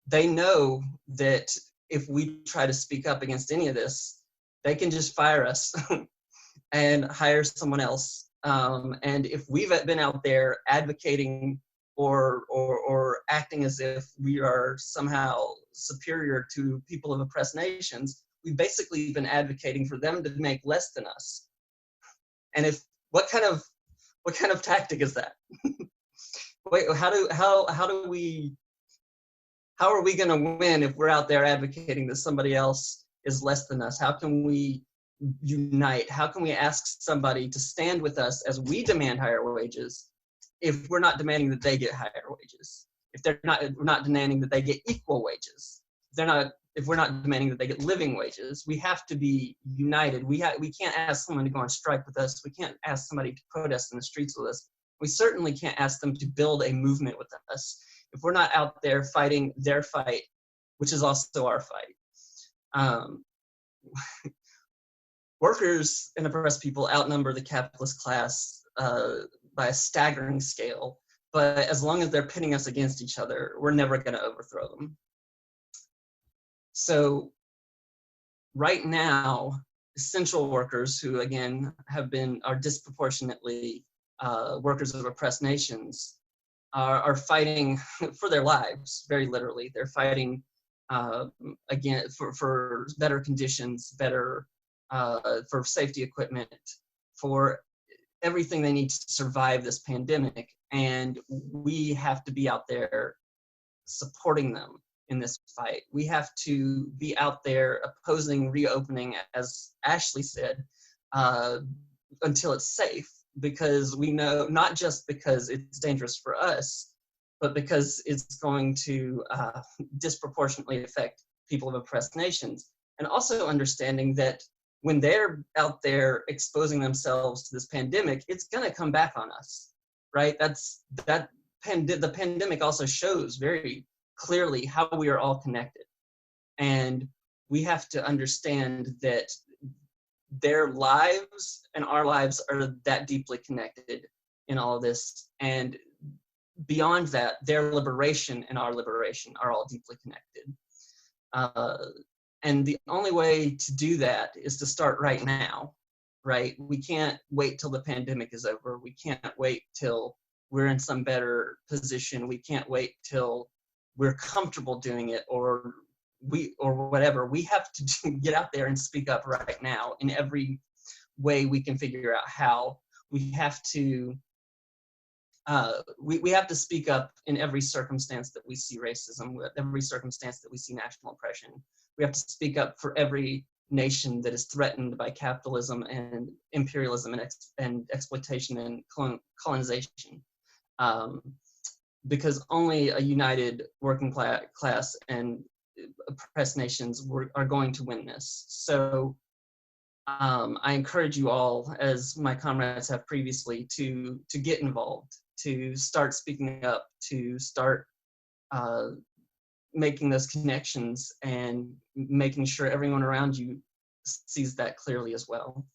they know that if we try to speak up against any of this, they can just fire us and hire someone else. And if we've been out there advocating or acting as if we are somehow superior to people of oppressed nations, we've basically been advocating for them to make less than us. And what kind of tactic is that? Wait, how are we going to win if we're out there advocating that somebody else is less than us? How can we unite? How can we ask somebody to stand with us as we demand higher wages if we're not demanding that they get higher wages? If we're not demanding that they get equal wages? If we're not demanding that they get living wages? We have to be united. We can't ask someone to go on strike with us. We can't ask somebody to protest in the streets with us. We certainly can't ask them to build a movement with us if we're not out there fighting their fight, which is also our fight. Workers and oppressed people outnumber the capitalist class by a staggering scale, but as long as they're pitting us against each other, we're never going to overthrow them. So right now, essential workers who, again, are disproportionately workers of oppressed nations are fighting for their lives, very literally. They're fighting, again, for better conditions, for safety equipment, for everything they need to survive this pandemic. And we have to be out there supporting them in this fight. We have to be out there opposing reopening, as Ashlee said, until it's safe, because we know, not just because it's dangerous for us, but because it's going to disproportionately affect people of oppressed nations. And also understanding that when they're out there exposing themselves to this pandemic, it's going to come back on us, right? The pandemic also shows very clearly how we are all connected. And we have to understand that their lives and our lives are that deeply connected in all of this. And beyond that, their liberation and our liberation are all deeply connected. And the only way to do that is to start right now, right? We can't wait till the pandemic is over. We can't wait till we're in some better position. We can't wait till we're comfortable doing it or whatever. We have to get out there and speak up right now in every way we can figure out how. We have to we have to speak up in every circumstance that we see racism, every circumstance that we see national oppression. We have to speak up for every nation that is threatened by capitalism and imperialism and exploitation and colonization. Because only a united working class and oppressed nations are going to win this. So I encourage you all, as my comrades have previously, to get involved, to start speaking up, to start making those connections and making sure everyone around you sees that clearly as well.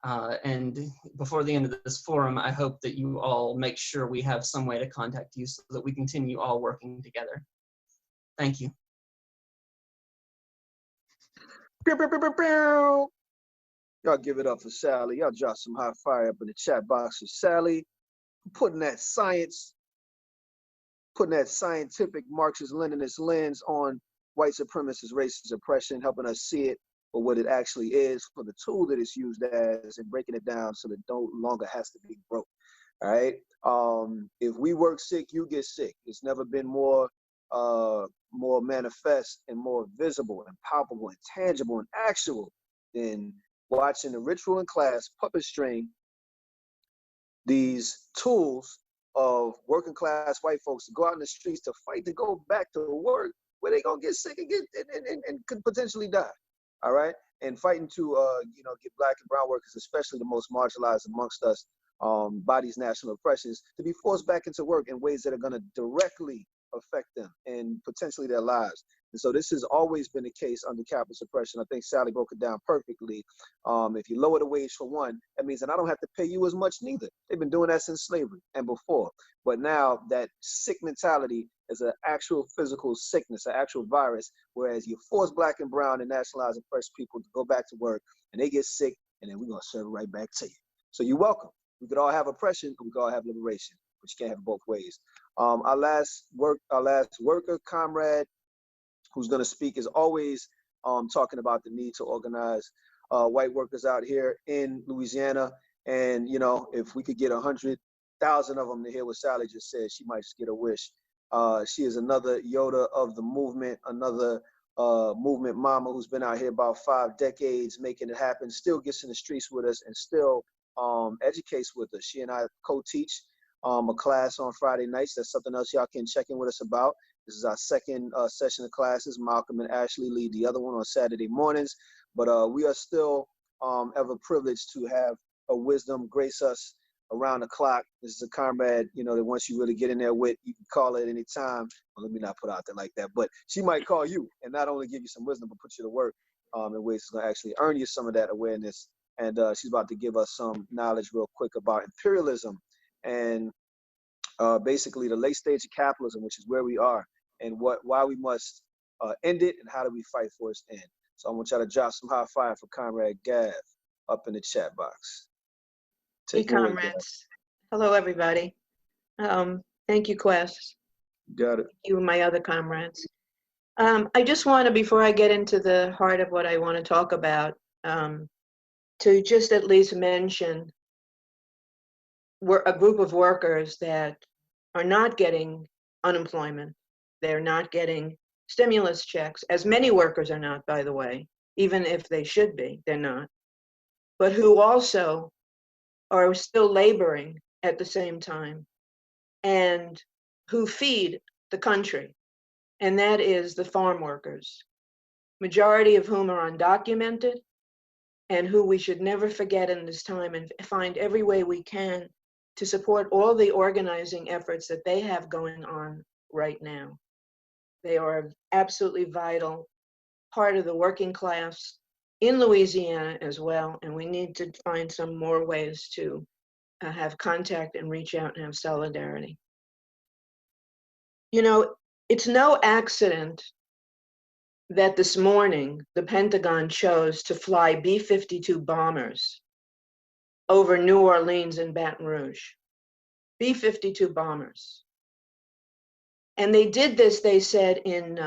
And before the end of this forum, I hope that you all make sure we have some way to contact you so that we continue all working together. Thank you. Pew, pew, pew, pew, pew. Y'all give it up for Sally. Y'all drop some hot fire up in the chat box for Sally. Putting that scientific Marxist-Leninist lens on white supremacist racist oppression, helping us see it for what it actually is, for the tool that it's used as, and breaking it down so that it no longer has to be broke. All right. If we work sick, you get sick. It's never been more manifest and more visible and palpable and tangible and actual than watching the ritual in class puppet string these tools of working class white folks to go out in the streets to fight to go back to work where they gonna get sick and and could potentially die. All right, and fighting to get black and brown workers, especially the most marginalized amongst us, by these national oppressions, to be forced back into work in ways that are gonna directly affect them and potentially their lives. And so this has always been the case under capitalist oppression. I think Sally broke it down perfectly. If you lower the wage for one, that means that I don't have to pay you as much neither. They've been doing that since slavery and before. But now that sick mentality is an actual physical sickness, an actual virus, whereas you force black and brown and nationalized oppressed people to go back to work and they get sick, and then we're gonna serve it right back to you. So you're welcome. We could all have oppression, but we could all have liberation, but you can't have it both ways. Our last worker, comrade, who's going to speak, is always talking about the need to organize white workers out here in Louisiana. And, if we could get 100,000 of them to hear what Sally just said, she might just get a wish. She is another Yoda of the movement, another movement mama who's been out here about 5 decades making it happen, still gets in the streets with us and still educates with us. She and I co-teach a class on Friday nights. That's something else y'all can check in with us about. This is our second session of classes. Malcolm and Ashlee lead the other one on Saturday mornings. But we are still ever privileged to have a wisdom grace us around the clock. This is a comrade, that once you really get in there with, you can call at any time. Well, let me not put out there like that. But she might call you and not only give you some wisdom, but put you to work in ways that's going to actually earn you some of that awareness. And she's about to give us some knowledge real quick about imperialism and basically the late stage of capitalism, which is where we are, and why we must end it, and how do we fight for its end. So I want y'all to drop some hot fire for Comrade Gav up in the chat box. Hey, comrades. Hello, everybody. Thank you, Quest. Got it. You and my other comrades. I just want to, before I get into the heart of what I want to talk about, to just at least mention a group of workers that are not getting unemployment. They're not getting stimulus checks, as many workers are not, by the way, even if they should be, they're not, but who also are still laboring at the same time and who feed the country, and that is the farm workers, majority of whom are undocumented and who we should never forget in this time, and find every way we can to support all the organizing efforts that they have going on right now. They are an absolutely vital part of the working class in Louisiana as well, and we need to find some more ways to have contact and reach out and have solidarity. It's no accident that this morning the Pentagon chose to fly B-52 bombers over New Orleans and Baton Rouge. B-52 bombers. And they did this, they said, in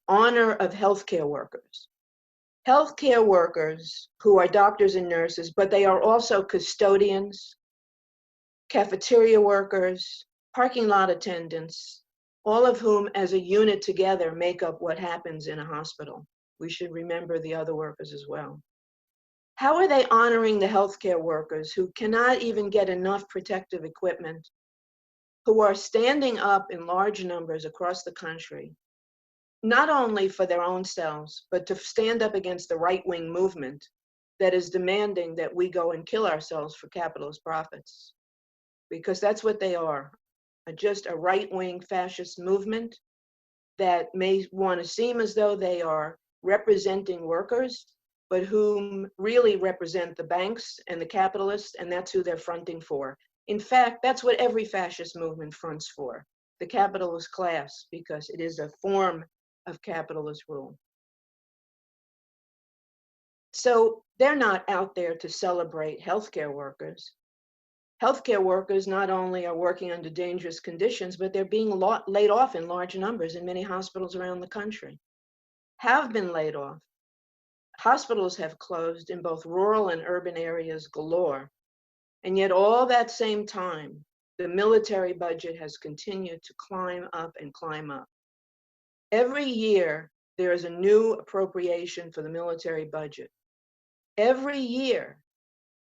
honor of healthcare workers. Healthcare workers who are doctors and nurses, but they are also custodians, cafeteria workers, parking lot attendants, all of whom as a unit together make up what happens in a hospital. We should remember the other workers as well. How are they honoring the healthcare workers who cannot even get enough protective equipment, who are standing up in large numbers across the country, not only for their own selves, but to stand up against the right-wing movement that is demanding that we go and kill ourselves for capitalist profits? Because that's what they are, just a right-wing fascist movement that may want to seem as though they are representing workers, but whom really represent the banks and the capitalists, and that's who they're fronting for. In fact, that's what every fascist movement fronts for, the capitalist class, because it is a form of capitalist rule. So they're not out there to celebrate healthcare workers. Healthcare workers not only are working under dangerous conditions, but they're being laid off in large numbers in many hospitals around the country. Have been laid off. Hospitals have closed in both rural and urban areas galore. And yet all that same time, the military budget has continued to climb up and climb up. Every year, there is a new appropriation for the military budget. Every year,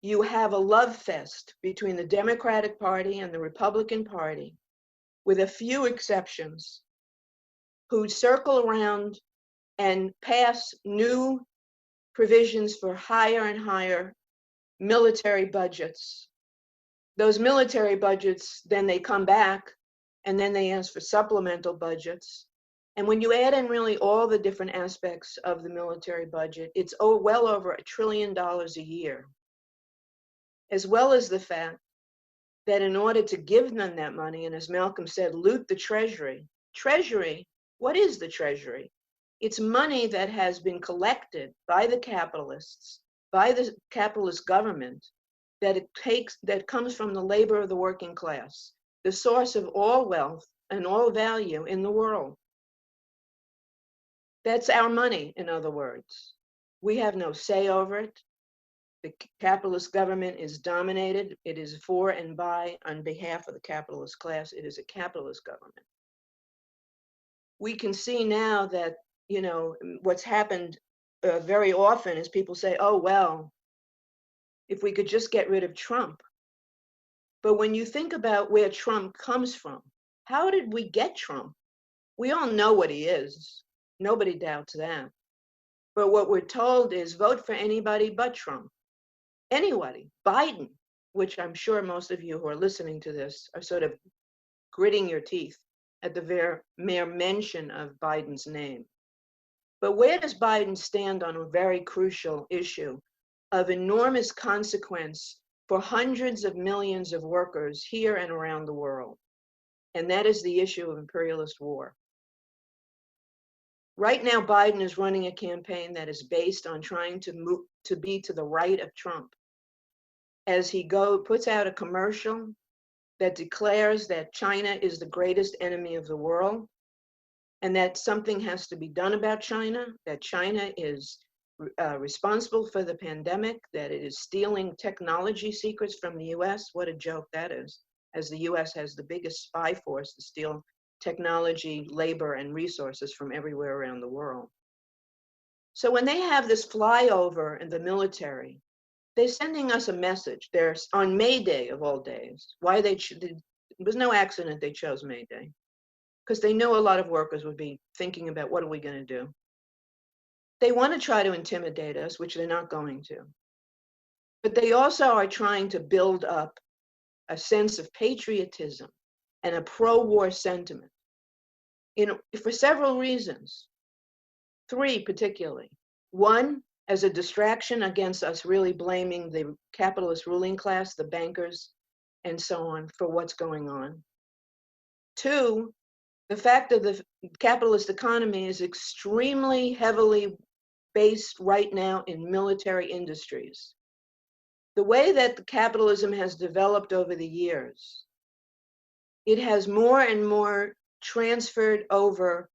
you have a love fest between the Democratic Party and the Republican Party, with a few exceptions, who circle around and pass new provisions for higher and higher military budgets. Those military budgets, then they come back and then they ask for supplemental budgets. And when you add in really all the different aspects of the military budget, it's well over $1 trillion a year, as well as the fact that in order to give them that money, and as Malcolm said, loot the treasury. Treasury, what is the treasury? It's money that has been collected by the capitalists, by the capitalist government, that comes from the labor of the working class, the source of all wealth and all value in the world. That's our money, in other words. We have no say over it. The capitalist government is dominated. It is for and by, on behalf of the capitalist class. It is a capitalist government. We can see now that, you know, what's happened very often is people say, oh, well, if we could just get rid of Trump. But when you think about where Trump comes from, how did we get Trump? We all know what he is. Nobody doubts that. But what we're told is vote for anybody but Trump. Anybody. Biden, which I'm sure most of you who are listening to this are sort of gritting your teeth at the mere mention of Biden's name. But where does Biden stand on a very crucial issue of enormous consequence for hundreds of millions of workers here and around the world? And that is the issue of imperialist war. Right now, Biden is running a campaign that is based on trying to be to the right of Trump. As he puts out a commercial that declares that China is the greatest enemy of the world, and that something has to be done about China, that China is responsible for the pandemic, that it is stealing technology secrets from the US. What a joke that is, as the US has the biggest spy force to steal technology, labor, and resources from everywhere around the world. So when they have this flyover in the military, they're sending us a message. They're on May Day of all days. Why it was no accident they chose May Day, because they knew a lot of workers would be thinking about what are we going to do. They want to try to intimidate us, which they're not going to. But they also are trying to build up a sense of patriotism and a pro-war sentiment for several reasons. 3 particularly. 1, as a distraction against us really blaming the capitalist ruling class, the bankers, and so on, for what's going on. 2, the fact that the capitalist economy is extremely heavily based right now in military industries. The way that the capitalism has developed over the years, it has more and more transferred over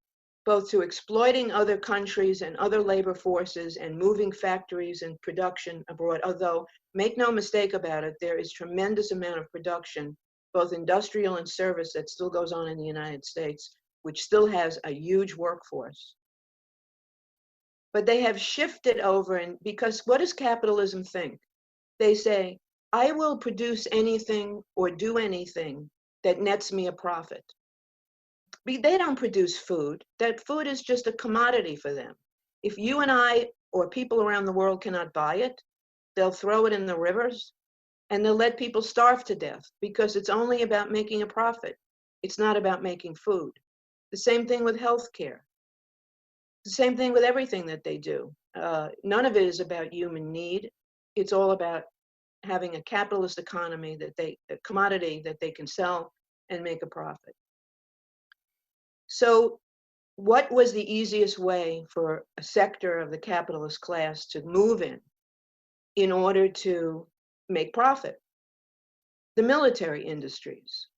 both to exploiting other countries and other labor forces and moving factories and production abroad. Although, make no mistake about it, there is tremendous amount of production, both industrial and service, that still goes on in the United States, which still has a huge workforce. But they have shifted over, and because what does capitalism think? They say, I will produce anything or do anything that nets me a profit. They don't produce food. That food is just a commodity for them. If you and I or people around the world cannot buy it, they'll throw it in the rivers and they'll let people starve to death, because it's only about making a profit. It's not about making food. The same thing with healthcare. The same thing with everything that they do. None of it is about human need. It's all about having a capitalist economy, a commodity that they can sell and make a profit. So what was the easiest way for a sector of the capitalist class to move in order to make profit? The military industries.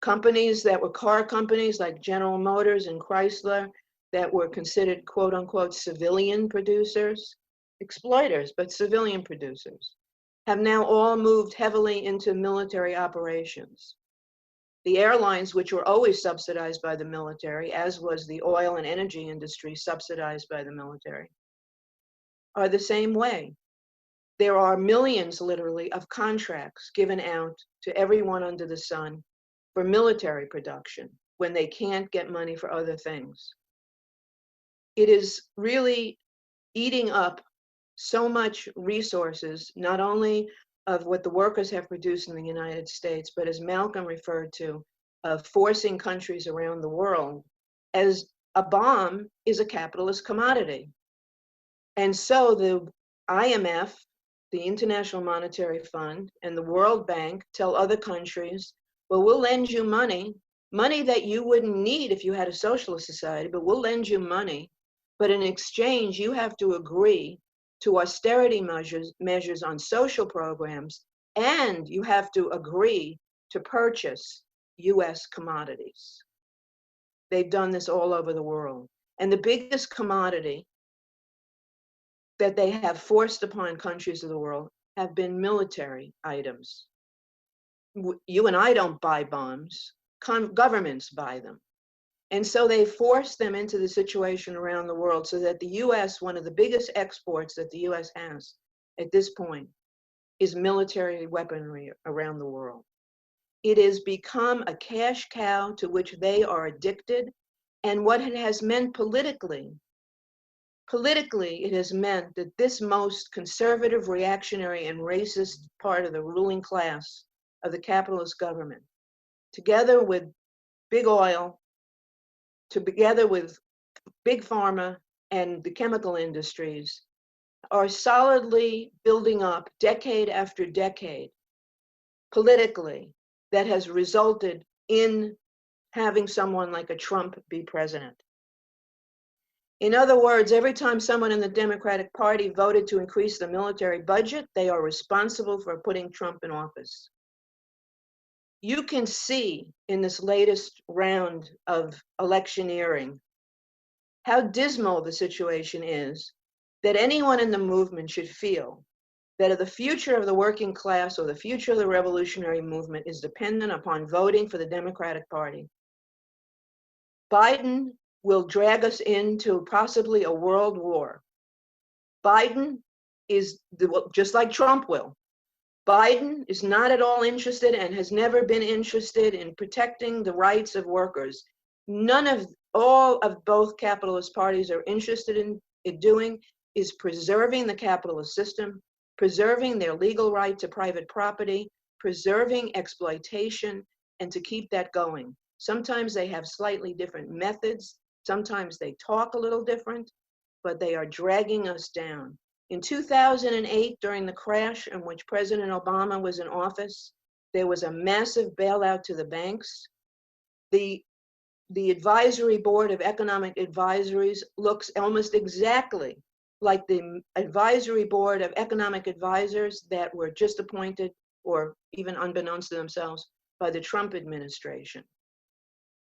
Companies that were car companies like General Motors and Chrysler that were considered quote unquote civilian producers, exploiters, but civilian producers, have now all moved heavily into military operations. The airlines, which were always subsidized by the military, as was the oil and energy industry subsidized by the military, are the same way. There are millions, literally, of contracts given out to everyone under the sun for military production when they can't get money for other things. It is really eating up so much resources, not only of what the workers have produced in the United States, but as Malcolm referred to, of forcing countries around the world, as a bomb is a capitalist commodity. And so the IMF, the International Monetary Fund, and the World Bank tell other countries, well, we'll lend you money that you wouldn't need if you had a socialist society, but we'll lend you money. But in exchange, you have to agree to austerity measures on social programs, and you have to agree to purchase US commodities. They've done this all over the world. And the biggest commodity that they have forced upon countries of the world have been military items. You and I don't buy bombs, governments buy them. And so they forced them into the situation around the world so that the US, one of the biggest exports that the US has at this point, is military weaponry around the world. It has become a cash cow to which they are addicted. And what it has meant politically, it has meant that this most conservative, reactionary, and racist part of the ruling class of the capitalist government, together with big oil, together with big pharma and the chemical industries, are solidly building up decade after decade politically that has resulted in having someone like a Trump be president. In other words, every time someone in the Democratic Party voted to increase the military budget, they are responsible for putting Trump in office. You can see in this latest round of electioneering how dismal the situation is, that anyone in the movement should feel that the future of the working class or the future of the revolutionary movement is dependent upon voting for the Democratic Party. Biden will drag us into possibly a world war. Biden is, just like Trump will, Biden is not at all interested and has never been interested in protecting the rights of workers. All of both capitalist parties are interested in doing is preserving the capitalist system, preserving their legal right to private property, preserving exploitation, and to keep that going. Sometimes they have slightly different methods. Sometimes they talk a little different, but they are dragging us down. In 2008, during the crash in which President Obama was in office, there was a massive bailout to the banks. The advisory board of economic advisories looks almost exactly like the advisory board of economic advisors that were just appointed, or even unbeknownst to themselves, by the Trump administration.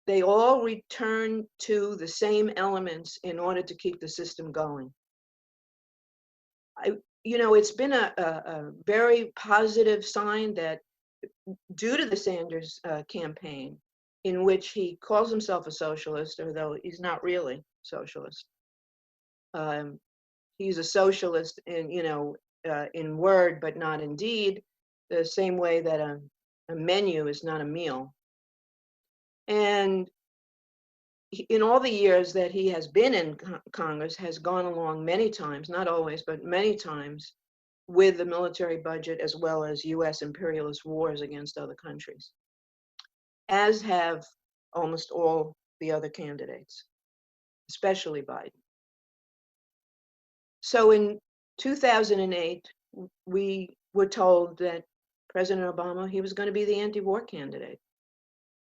They all return to the same elements in order to keep the system going. It's been a very positive sign that due to the Sanders campaign, in which he calls himself a socialist, although he's not really socialist. He's a socialist in word, but not in deed, the same way that a menu is not a meal. And in all the years that he has been in Congress, has gone along many times, not always, but many times, with the military budget as well as US imperialist wars against other countries, as have almost all the other candidates, especially Biden. So in 2008, we were told that President Obama, he was going to be the anti-war candidate.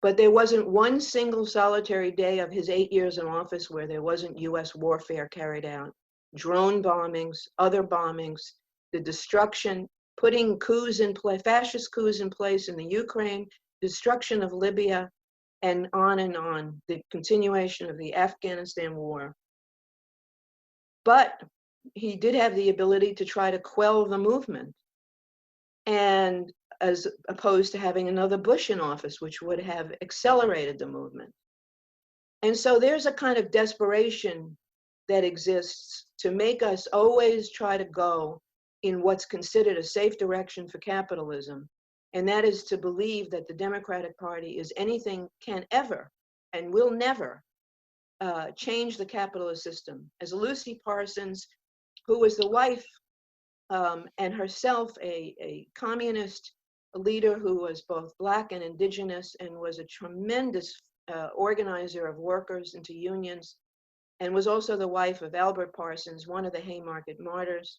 But there wasn't one single solitary day of his 8 years in office where there wasn't US warfare carried out. Drone bombings, other bombings, the destruction, putting coups in place, fascist coups in place in the Ukraine, destruction of Libya, and on, the continuation of the Afghanistan war. But he did have the ability to try to quell the movement, and as opposed to having another Bush in office, which would have accelerated the movement. And so there's a kind of desperation that exists to make us always try to go in what's considered a safe direction for capitalism. And that is to believe that the Democratic Party is anything, can ever, and will never change the capitalist system. As Lucy Parsons, who was the wife and herself a communist leader who was both Black and indigenous and was a tremendous organizer of workers into unions, and was also the wife of Albert Parsons, one of the Haymarket martyrs,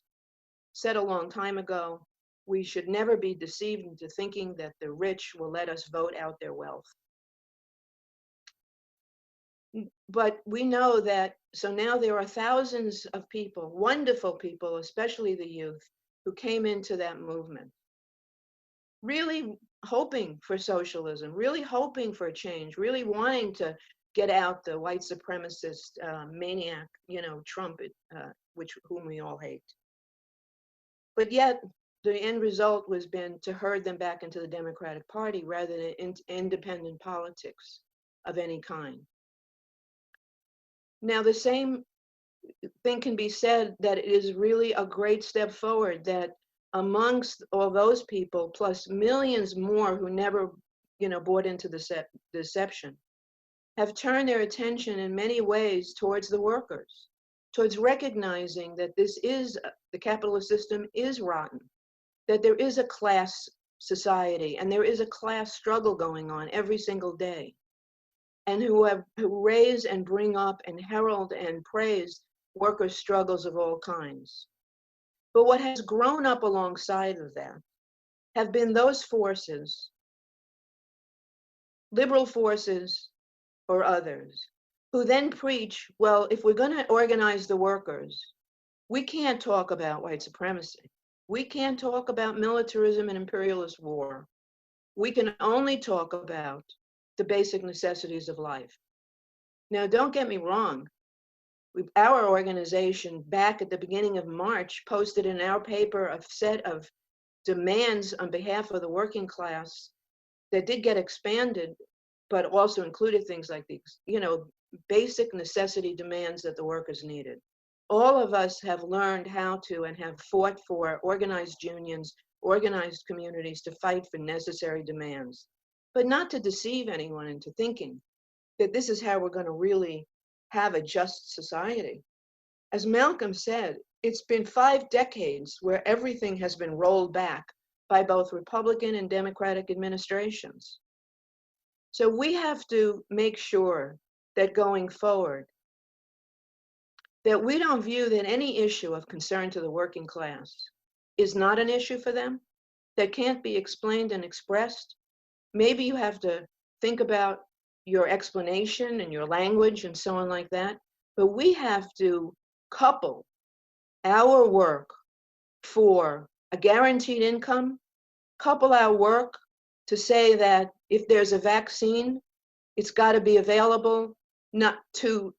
said a long time ago, we should never be deceived into thinking that the rich will let us vote out their wealth. But we know that, so now there are thousands of people, wonderful people, especially the youth, who came into that movement, really hoping for socialism, really hoping for a change, really wanting to get out the white supremacist maniac, Trump, whom we all hate. But yet, the end result was been to herd them back into the Democratic Party rather than independent politics of any kind. Now, the same thing can be said that it is really a great step forward that amongst all those people, plus millions more who never, bought into the deception, have turned their attention in many ways towards the workers, towards recognizing that the capitalist system is rotten, that there is a class society and there is a class struggle going on every single day, and who raise and bring up and herald and praise workers' struggles of all kinds. But what has grown up alongside of that have been those forces, liberal forces or others, who then preach, well, if we're going to organize the workers, we can't talk about white supremacy. We can't talk about militarism and imperialist war. We can only talk about the basic necessities of life. Now, don't get me wrong. Our organization, back at the beginning of March, posted in our paper a set of demands on behalf of the working class that did get expanded, but also included things like these, basic necessity demands that the workers needed. All of us have learned how to and have fought for organized unions, organized communities to fight for necessary demands, but not to deceive anyone into thinking that this is how we're going to really have a just society. As Malcolm said, it's been 5 decades where everything has been rolled back by both Republican and Democratic administrations. So we have to make sure that going forward, that we don't view that any issue of concern to the working class is not an issue for them, that can't be explained and expressed. Maybe you have to think about your explanation and your language and so on like that, but we have to couple our work for a guaranteed income, couple our work to say that if there's a vaccine, it's got to be available not to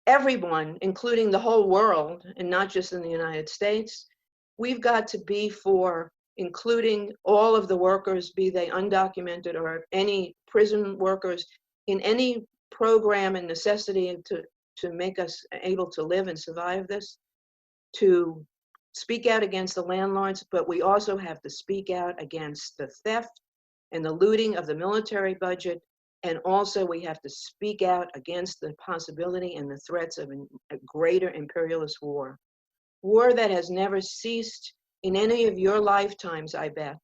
everyone, including the whole world, and not just in the United States. We've got to be for including all of the workers, be they undocumented or any prison workers, in any program and necessity to make us able to live and survive this, to speak out against the landlords, but we also have to speak out against the theft and the looting of the military budget. And also we have to speak out against the possibility and the threats of a greater imperialist war. War that has never ceased in any of your lifetimes, I bet,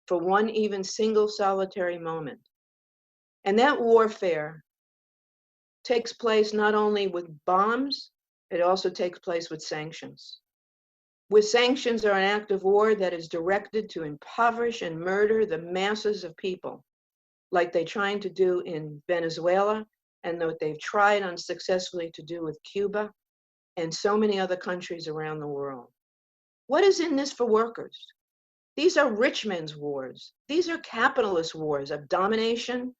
for one even single solitary moment. And that warfare takes place not only with bombs, it also takes place with sanctions. With sanctions are an act of war that is directed to impoverish and murder the masses of people. like they're trying to do in Venezuela and what they've tried unsuccessfully to do with Cuba and so many other countries around the world. What is in this for workers? These are rich men's wars. These are capitalist wars of domination,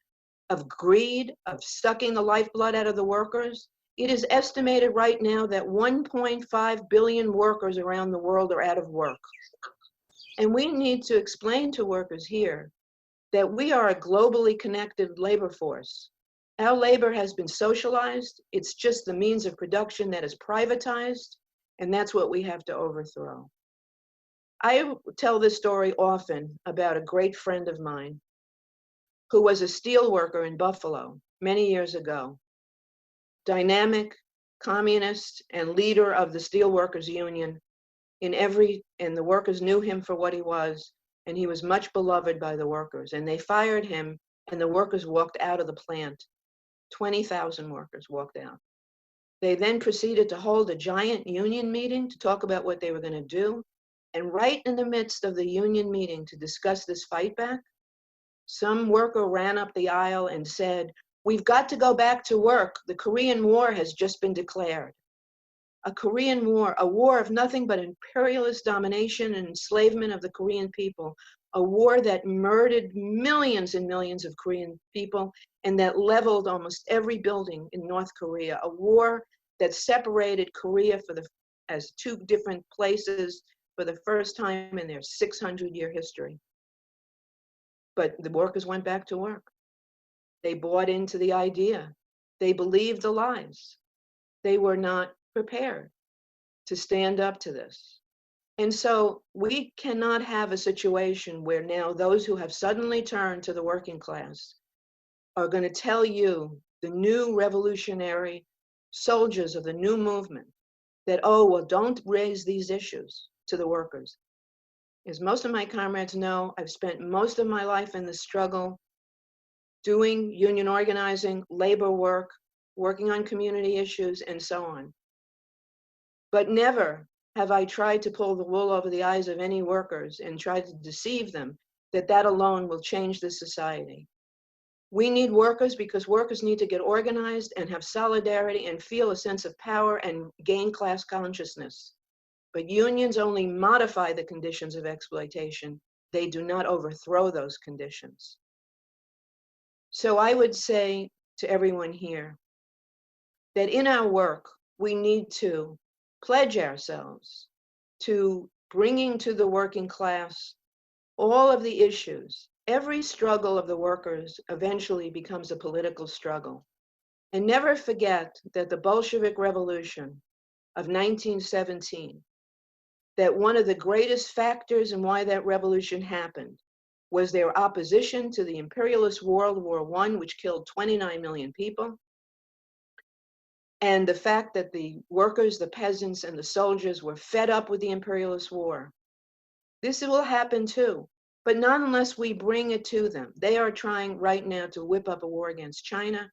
of greed, of sucking the lifeblood out of the workers. It is estimated right now that 1.5 billion workers around the world are out of work. And we need to explain to workers here that we are a globally connected labor force. Our labor has been socialized. It's just the means of production that is privatized, and that's what we have to overthrow. I tell this story often about a great friend of mine who was a steel worker in Buffalo many years ago, dynamic, communist, and leader of the Steelworkers Union and the workers knew him for what he was, and he was much beloved by the workers. And they fired him, and the workers walked out of the plant. 20,000 workers walked out. They then proceeded to hold a giant union meeting to talk about what they were going to do. And right in the midst of the union meeting to discuss this fight back, some worker ran up the aisle and said, "We've got to go back to work. The Korean War has just been declared." A Korean War, a war of nothing but imperialist domination and enslavement of the Korean people, a war that murdered millions and millions of Korean people and that leveled almost every building in North Korea, a war that separated Korea as two different places for the first time in their 600-year history. But the workers went back to work. They bought into the idea. They believed the lies. They were not prepared to stand up to this. And so we cannot have a situation where now those who have suddenly turned to the working class are going to tell you, the new revolutionary soldiers of the new movement, that, oh, well, don't raise these issues to the workers. As most of my comrades know, I've spent most of my life in the struggle, doing union organizing, labor work, working on community issues, and so on. But never have I tried to pull the wool over the eyes of any workers and tried to deceive them that that alone will change this society. We need workers because workers need to get organized and have solidarity and feel a sense of power and gain class consciousness. But unions only modify the conditions of exploitation. They do not overthrow those conditions. So I would say to everyone here that in our work, we need to pledge ourselves to bringing to the working class all of the issues. Every struggle of the workers eventually becomes a political struggle. And never forget that the Bolshevik Revolution of 1917, that one of the greatest factors in why that revolution happened was their opposition to the imperialist World War I, which killed 29 million people. And the fact that the workers, the peasants, and the soldiers were fed up with the imperialist war. This will happen too, but not unless we bring it to them. They are trying right now to whip up a war against China.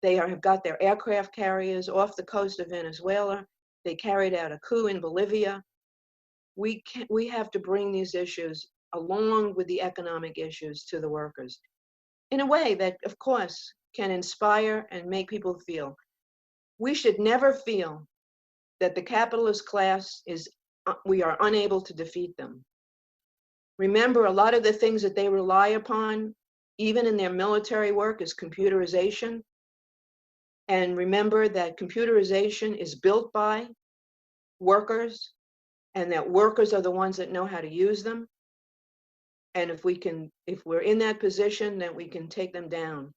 They have got their aircraft carriers off the coast of Venezuela. They carried out a coup in Bolivia. We have to bring these issues along with the economic issues to the workers in a way that, of course, can inspire and make people feel. We should never feel that the capitalist class we are unable to defeat them. Remember, a lot of the things that they rely upon, even in their military work, is computerization. And remember that computerization is built by workers, and that workers are the ones that know how to use them. And if we're in that position, then we can take them down.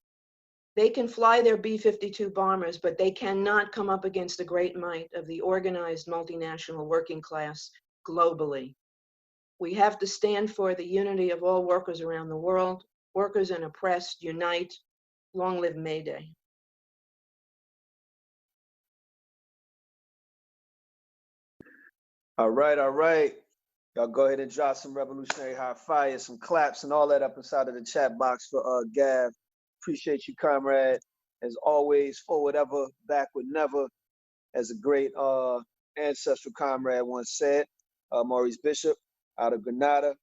They can fly their B-52 bombers, but they cannot come up against the great might of the organized multinational working class globally. We have to stand for the unity of all workers around the world. Workers and oppressed unite. Long live May Day. All right, all right. Y'all go ahead and drop some revolutionary high fire, some claps and all that up inside of the chat box for Gav. Appreciate you, comrade. As always, forward ever, backward never. As a great ancestral comrade once said, Maurice Bishop out of Grenada.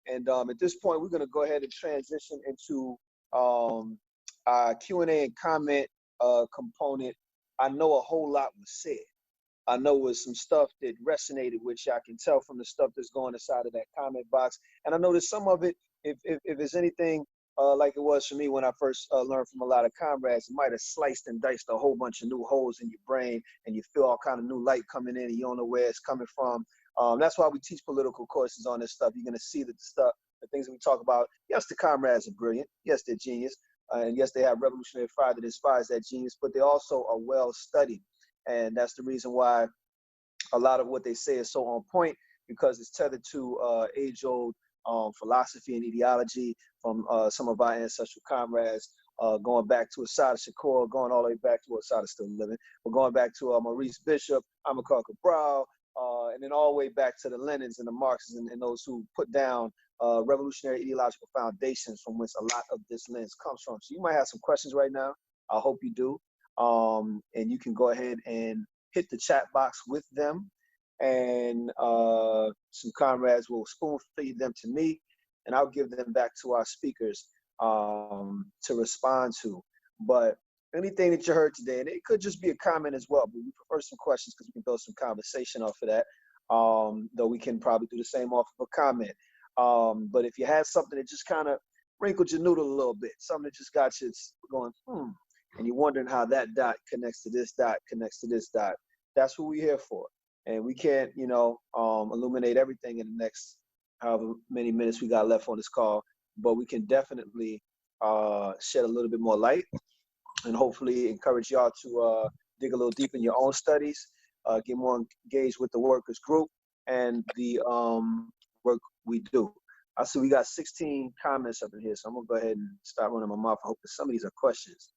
And at this point, we're going to go ahead and transition into Q&A and comment component, I know a whole lot was said. I know it was some stuff that resonated, which I can tell from the stuff that's going inside of that comment box. And I know that some of it, if it's anything like it was for me when I first learned from a lot of comrades, it might have sliced and diced a whole bunch of new holes in your brain, and you feel all kind of new light coming in, and you don't know where it's coming from. That's why we teach political courses on this stuff. You're going to see that the things that we talk about, yes, the comrades are brilliant. Yes, they're genius. And yes, they have revolutionary fire that inspires that genius, but they also are well studied. And that's the reason why a lot of what they say is so on point, because it's tethered to age-old philosophy and ideology from some of our ancestral comrades, going back to Assata Shakur, going all the way back to Assata still living. We're going back to Maurice Bishop, Amilcar Cabral, and then all the way back to the Lenins and the Marxists and those who put down revolutionary ideological foundations from which a lot of this lens comes from. So you might have some questions right now. I hope you do. And you can go ahead and hit the chat box with them, and some comrades will spoon feed them to me, and I'll give them back to our speakers to respond to. But anything that you heard today, and it could just be a comment as well, but we prefer some questions because we can build some conversation off of that, though we can probably do the same off of a comment. But if you had something that just kind of wrinkled your noodle a little bit, something that just got you going, and you're wondering how that dot connects to this dot, connects to this dot, that's what we're here for. And we can't, illuminate everything in the next however many minutes we got left on this call, but we can definitely shed a little bit more light and hopefully encourage y'all to dig a little deep in your own studies, get more engaged with the workers group and the work we do. I see we got 16 comments up in here, so I'm gonna go ahead and start running my mouth. I hope that some of these are questions.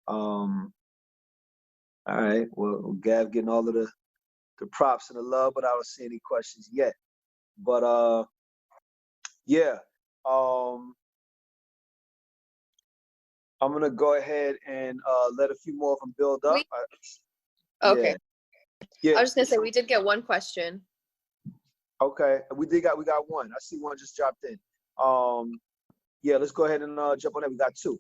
All right, well, Gav getting all of the props and the love, but I don't see any questions yet. But yeah, I'm gonna go ahead and let a few more of them build up. Okay. Yeah. I was just gonna say we did get one question. Okay, we got one. I see one just dropped in. Yeah, let's go ahead and jump on that. We got two.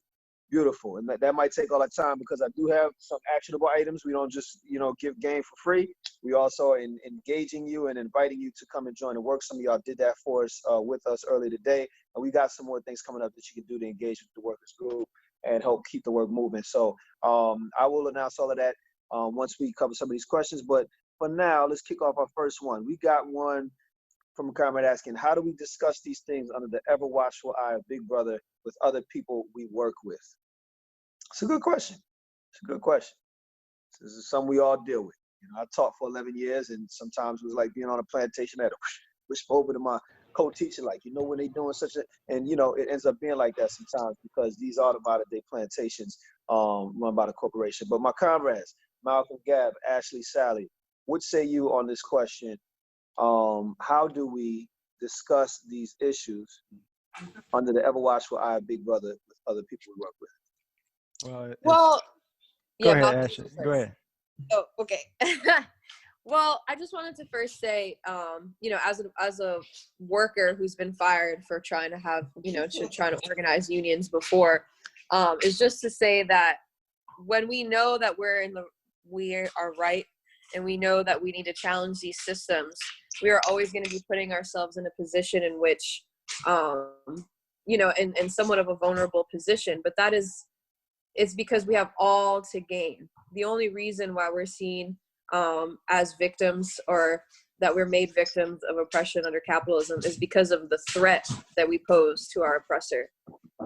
Beautiful. And that might take all our time because I do have some actionable items. We don't just, give game for free. We also are engaging you and inviting you to come and join the work. Some of y'all did that for us with us earlier today. And we got some more things coming up that you can do to engage with the workers group and help keep the work moving. So I will announce all of that once we cover some of these questions. But for now, let's kick off our first one. We got one from a comrade asking, how do we discuss these things under the ever watchful eye of Big Brother with other people we work with? It's a good question. It's a good question. This is something we all deal with. I taught for 11 years, and sometimes it was like being on a plantation. I had to whisper over to my co-teacher, like, when they doing such a, and it ends up being like that sometimes because these are the modern day plantations run by the corporation. But my comrades, Malcolm, Gab, Ashley, Sally, what say you on this question? How do we discuss these issues under the ever watchful eye of Big Brother with other people we work with? Well, go yeah, ahead, Malcolm, Ashley. Go ahead. Oh, okay. Well, I just wanted to first say, as a worker who's been fired for trying to have, trying to organize unions before, is just to say that when we know that we are right, and we know that we need to challenge these systems, we are always going to be putting ourselves in a position in which, in somewhat of a vulnerable position. But it's because we have all to gain. The only reason why we're seen as victims, or that we're made victims of oppression under capitalism, is because of the threat that we pose to our oppressor.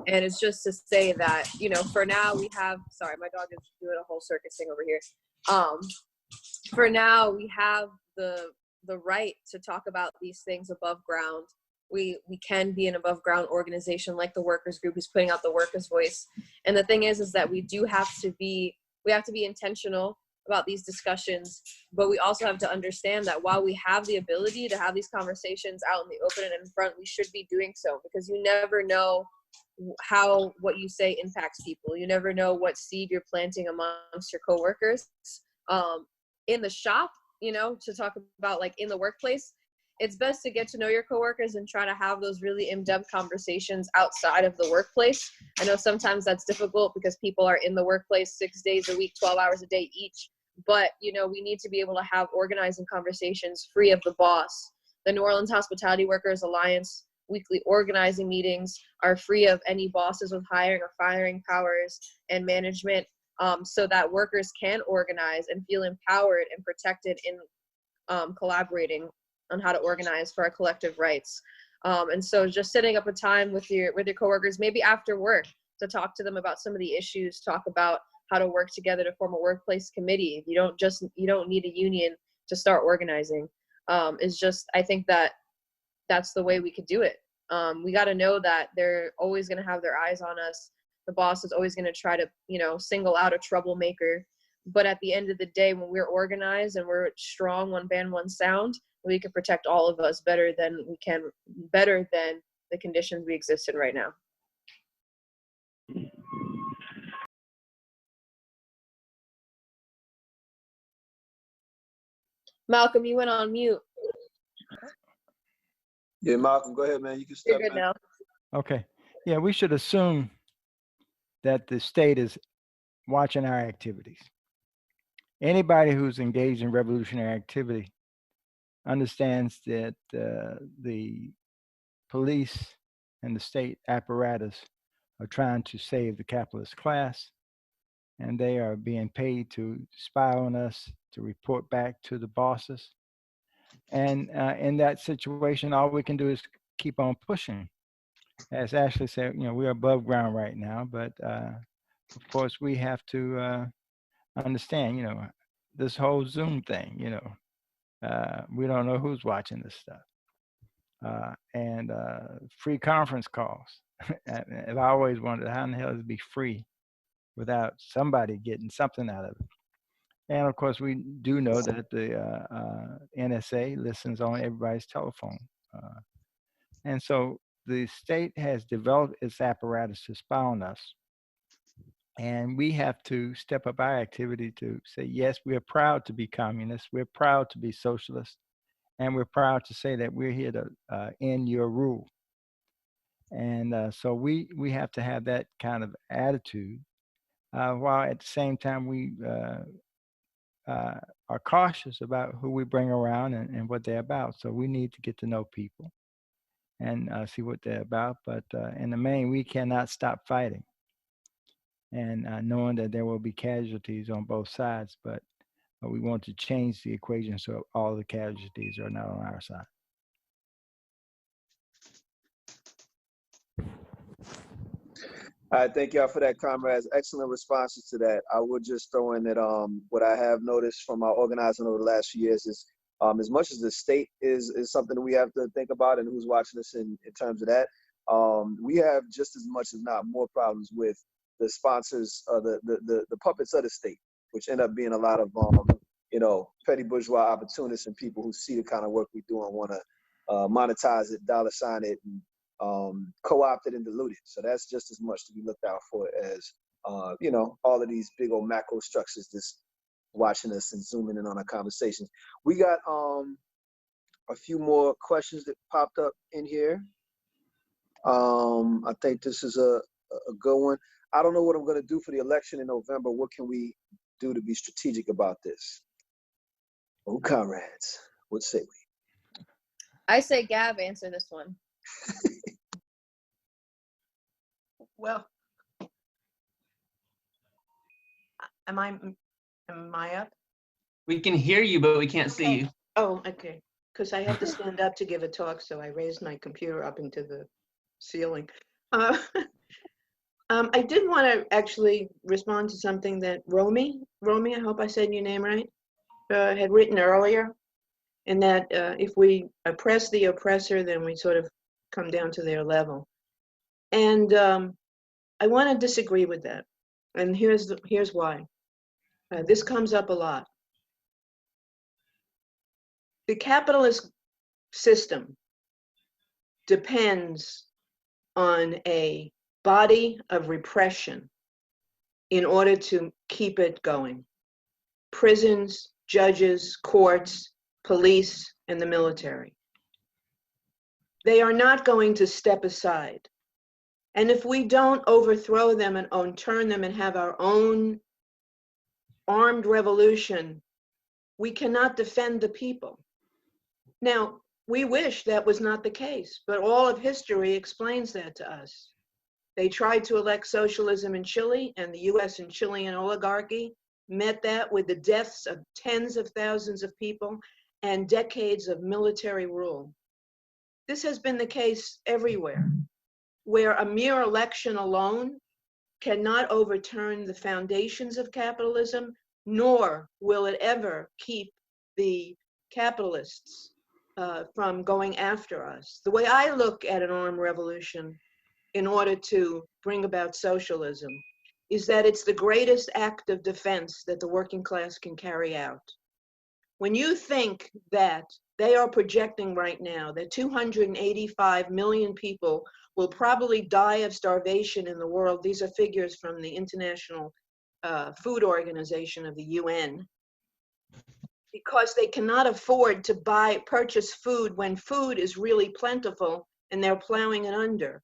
And it's just to say that, for now we have, sorry, my dog is doing a whole circus thing over here. For now, we have the right to talk about these things above ground. We can be an above ground organization like the workers group who's putting out the workers' voice. And the thing is that we have to be intentional about these discussions, but we also have to understand that while we have the ability to have these conversations out in the open and in front, we should be doing so, because you never know how what you say impacts people. You never know what seed you're planting amongst your coworkers. In the shop, to talk about, like, in the workplace, it's best to get to know your coworkers and try to have those really in-depth conversations outside of the workplace. I know sometimes that's difficult because people are in the workplace 6 days a week, 12 hours a day each. But, you know, we need to be able to have organizing conversations free of the boss. The New Orleans Hospitality Workers Alliance weekly organizing meetings are free of any bosses with hiring or firing powers and management, so that workers can organize and feel empowered and protected in collaborating on how to organize for our collective rights. And so just setting up a time with your coworkers, maybe after work, to talk to them about some of the issues, talk about how to work together to form a workplace committee. You don't need a union to start organizing. I think that's the way we could do it. We got to know that they're always going to have their eyes on us. The boss is always going to try to, you know, single out a troublemaker. But at the end of the day, when we're organized and we're strong, one band, one sound, we can protect all of us better than the conditions we exist in right now. Malcolm, you went on mute. Yeah, Malcolm, go ahead, man. You can You're step good in. now. Okay. Yeah, we should assume that the state is watching our activities. Anybody who's engaged in revolutionary activity understands that the police and the state apparatus are trying to save the capitalist class, and they are being paid to spy on us, to report back to the bosses. And in that situation, all we can do is keep on pushing. As Ashlee said, you know, we're above ground right now, but of course we have to understand, you know, this whole Zoom thing, you know, we don't know who's watching this stuff. And free conference calls. And I always wondered, how in the hell is it be free without somebody getting something out of it? And of course, we do know that the NSA listens on everybody's telephone. And so the state has developed its apparatus to spy on us. And we have to step up our activity to say, yes, we're proud to be communists, we're proud to be socialists, and we're proud to say that we're here to end your rule. And so we have to have that kind of attitude, while at the same time we are cautious about who we bring around and what they're about. So we need to get to know people and see what they're about. But in the main, we cannot stop fighting. And knowing that there will be casualties on both sides, but we want to change the equation so all the casualties are not on our side. All right, thank y'all for that, comrades. Excellent responses to that. I would just throw in that what I have noticed from our organizing over the last few years is as much as the state is something that we have to think about and who's watching us in terms of that, we have just as much, if not more, problems with the sponsors, the puppets of the state, which end up being a lot of you know, petty bourgeois opportunists and people who see the kind of work we do and want to monetize it, dollar sign it, and co-opted and diluted. So that's just as much to be looked out for as you know, all of these big old macro structures just watching us and zooming in on our conversations. We got a few more questions that popped up in here. I think this is a good one. I don't know what I'm going to do for the election in November. What can we do to be strategic about this? Oh, comrades, what say we? I say Gab answer this one. Well, am I up? We can hear you, but we can't see you. Oh, okay. Because I had to stand up to give a talk, so I raised my computer up into the ceiling. I did want to actually respond to something that Romy, I hope I said your name right, had written earlier, and that if we oppress the oppressor, then we sort of come down to their level. And I want to disagree with that. And here's why. This comes up a lot. The capitalist system depends on a body of repression in order to keep it going. Prisons, judges, courts, police, and the military. They are not going to step aside. And if we don't overthrow them and turn them and have our own armed revolution, we cannot defend the people. Now, we wish that was not the case, but all of history explains that to us. They tried to elect socialism in Chile, and the US and Chilean oligarchy met that with the deaths of tens of thousands of people and decades of military rule. This has been the case everywhere, where a mere election alone cannot overturn the foundations of capitalism, nor will it ever keep the capitalists from going after us. The way I look at an armed revolution in order to bring about socialism is that it's the greatest act of defense that the working class can carry out. When you think that they are projecting right now that 285 million people will probably die of starvation in the world, these are figures from the International Food Organization of the UN, because they cannot afford to purchase food when food is really plentiful and they're plowing it under.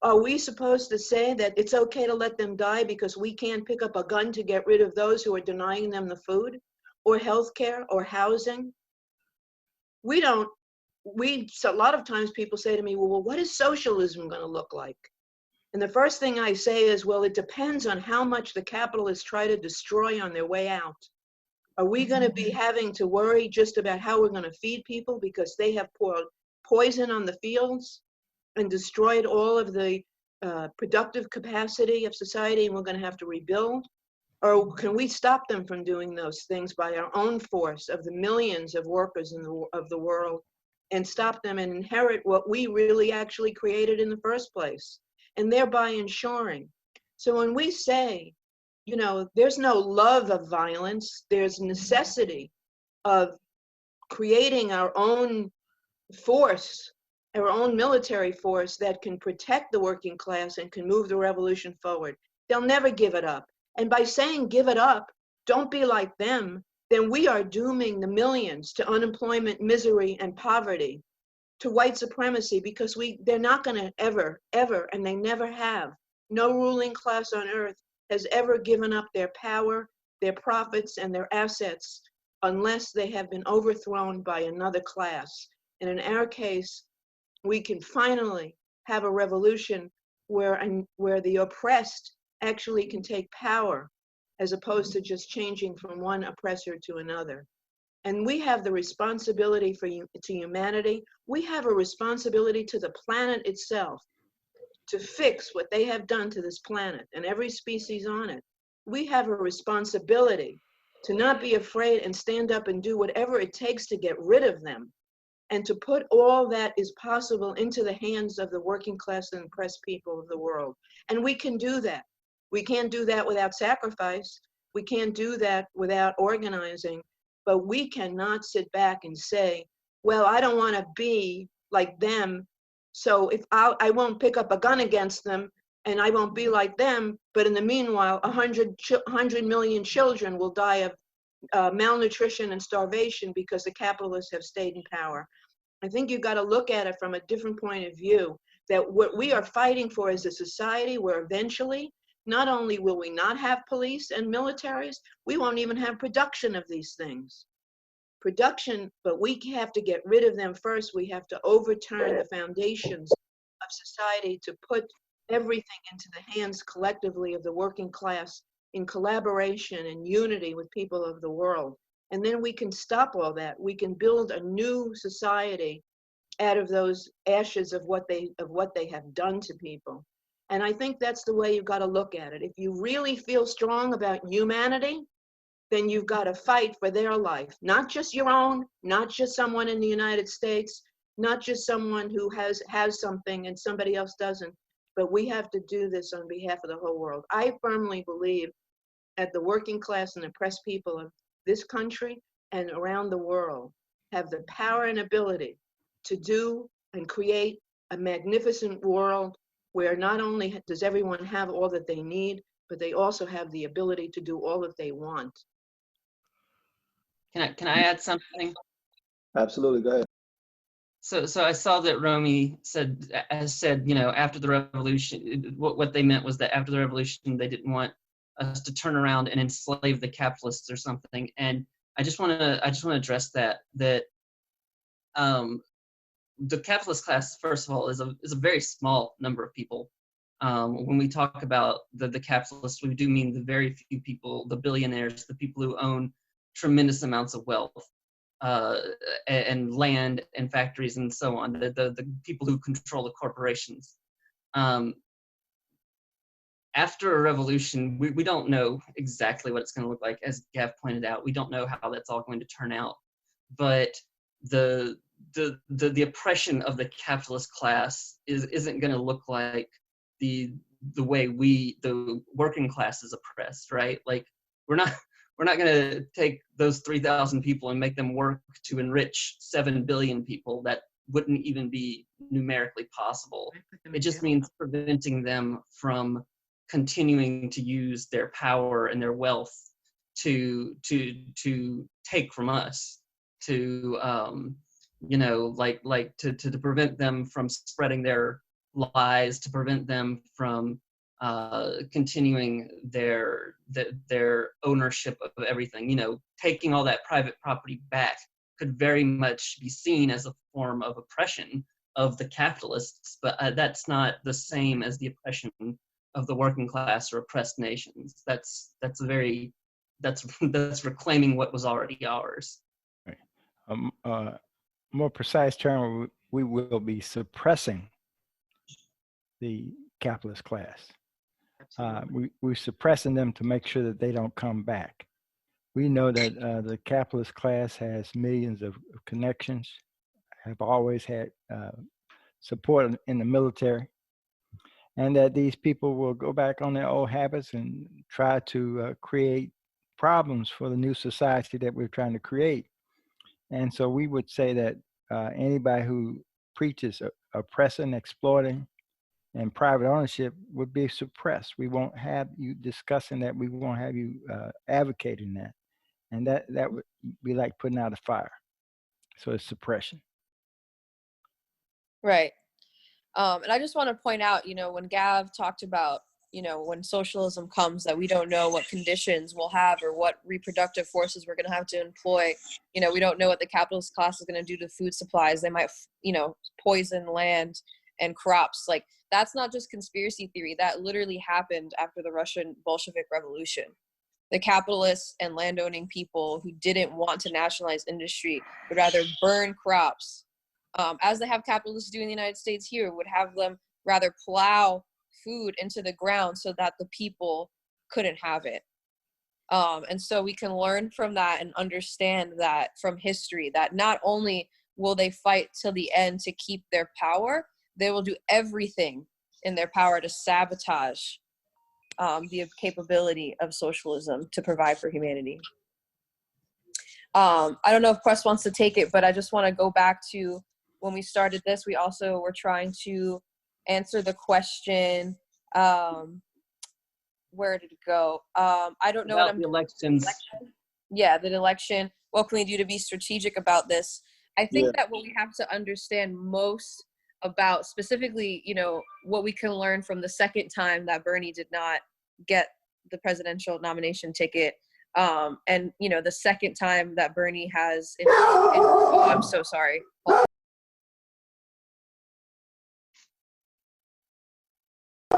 Are we supposed to say that it's okay to let them die because we can't pick up a gun to get rid of those who are denying them the food or healthcare or housing? So a lot of times people say to me, well, what is socialism going to look like? And the first thing I say is, well, it depends on how much the capitalists try to destroy on their way out. Are we going to be having to worry just about how we're going to feed people because they have poured poison on the fields and destroyed all of the productive capacity of society, and we're going to have to rebuild? Or can we stop them from doing those things by our own force of the millions of workers of the world, and stop them and inherit what we really actually created in the first place, and thereby ensuring? So when we say, you know, there's no love of violence, there's necessity of creating our own force, our own military force that can protect the working class and can move the revolution forward. They'll never give it up. And by saying give it up, don't be like them, then we are dooming the millions to unemployment, misery, and poverty, to white supremacy, because they're not going to ever, and they never have. No ruling class on earth has ever given up their power, their profits, and their assets unless they have been overthrown by another class. And in our case, we can finally have a revolution where the oppressed actually can take power, as opposed to just changing from one oppressor to another. And we have the responsibility to humanity. We have a responsibility to the planet itself to fix what they have done to this planet and every species on it. We have a responsibility to not be afraid and stand up and do whatever it takes to get rid of them, and to put all that is possible into the hands of the working class and oppressed people of the world. And we can do that. We can't do that without sacrifice. We can't do that without organizing. But we cannot sit back and say, well, I don't want to be like them, so if I won't pick up a gun against them, and I won't be like them, but in the meanwhile, 100 million children will die of malnutrition and starvation because the capitalists have stayed in power. I think you've got to look at it from a different point of view, that what we are fighting for is a society where eventually, not only will we not have police and militaries, we won't even have production of these things. But we have to get rid of them first. We have to overturn the foundations of society to put everything into the hands collectively of the working class in collaboration and unity with people of the world. And then we can stop all that. We can build a new society out of those ashes of what they have done to people. And I think that's the way you've got to look at it. If you really feel strong about humanity, then you've got to fight for their life, not just your own, not just someone in the United States, not just someone who has something and somebody else doesn't, but we have to do this on behalf of the whole world. I firmly believe that the working class and oppressed people of this country and around the world have the power and ability to do and create a magnificent world where not only does everyone have all that they need, but they also have the ability to do all that they want. Can I add something? Absolutely, go ahead. So I saw that Romy has said, you know, after the revolution, what they meant was that after the revolution, they didn't want us to turn around and enslave the capitalists or something. And I just want to address that the capitalist class, first of all, is a very small number of people. When we talk about the capitalists, we do mean the very few people, the billionaires, the people who own tremendous amounts of wealth, and land and factories and so on, the people who control the corporations. After a revolution, we don't know exactly what it's going to look like. As Gav pointed out, we don't know how that's all going to turn out. But the oppression of the capitalist class isn't going to look like the way the working class is oppressed, right? Like we're not going to take those 3,000 people and make them work to enrich 7 billion people. That wouldn't even be numerically possible. It just means preventing them from continuing to use their power and their wealth to take from us, to you know, like to prevent them from spreading their lies, to prevent them from continuing their ownership of everything. You know, taking all that private property back could very much be seen as a form of oppression of the capitalists, but that's not the same as the oppression of the working class or oppressed nations. That's reclaiming what was already ours. Right. More precise term, we will be suppressing the capitalist class. We're suppressing them to make sure that they don't come back. We know that the capitalist class has millions of connections, have always had support in the military, and that these people will go back on their old habits and try to create problems for the new society that we're trying to create. And so we would say that anybody who preaches oppressing, exploiting, and private ownership would be suppressed. We won't have you discussing that. We won't have you advocating that. And that would be like putting out a fire. So it's suppression. Right. And I just want to point out, you know, when Gav talked about, you know, when socialism comes, that we don't know what conditions we'll have or what reproductive forces we're going to have to employ. You know, we don't know what the capitalist class is going to do to food supplies. They might, you know, poison land and crops. Like, that's not just conspiracy theory. That literally happened after the Russian Bolshevik Revolution. The capitalists and landowning people who didn't want to nationalize industry would rather burn crops, as they have capitalists do in the United States here, would have them rather plow food into the ground so that the people couldn't have it. And so we can learn from that and understand that from history, that not only will they fight till the end to keep their power, they will do everything in their power to sabotage the capability of socialism to provide for humanity. I don't know if Quest wants to take it, but I just want to go back to when we started this. We also were trying to answer the question, where did it go? I don't know About the elections. Yeah, the election. What can we do to be strategic about this? I think that what we have to understand most about, specifically, you know, what we can learn from the second time that Bernie did not get the presidential nomination ticket, and, you know, the second time that Bernie has, oh, I'm so sorry.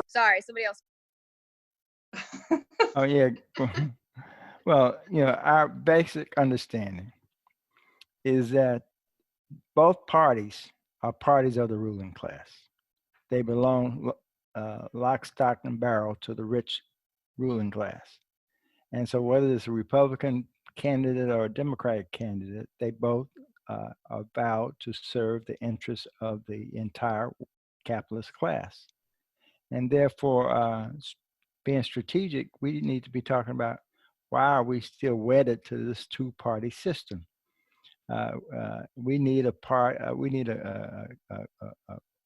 Sorry, somebody else. Oh, yeah. Well, you know, our basic understanding is that both parties are parties of the ruling class. They belong lock, stock, and barrel to the rich ruling class. And so whether it's a Republican candidate or a Democratic candidate, they both are vowed to serve the interests of the entire capitalist class. And therefore, being strategic, we need to be talking about why are we still wedded to this two-party system? We need a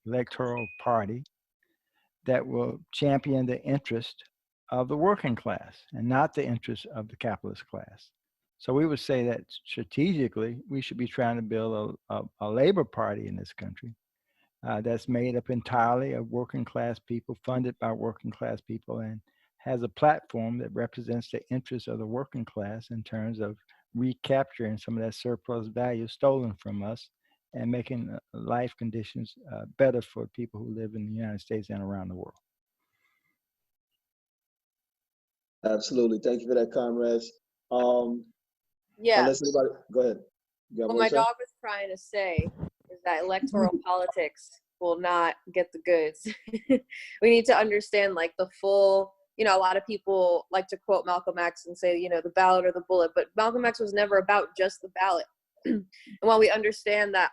electoral party that will champion the interest of the working class and not the interest of the capitalist class. So we would say that strategically, we should be trying to build a labor party in this country that's made up entirely of working class people, funded by working class people, and has a platform that represents the interests of the working class in terms of recapturing some of that surplus value stolen from us and making life conditions better for people who live in the United States and around the world. Absolutely. Thank you for that, comrades. Yeah. Unless anybody, go ahead. You got What more my to say? dog was trying to say is that electoral politics will not get the goods. We need to understand like the full, you know, a lot of people like to quote Malcolm X and say, you know, the ballot or the bullet, but Malcolm X was never about just the ballot. And while we understand that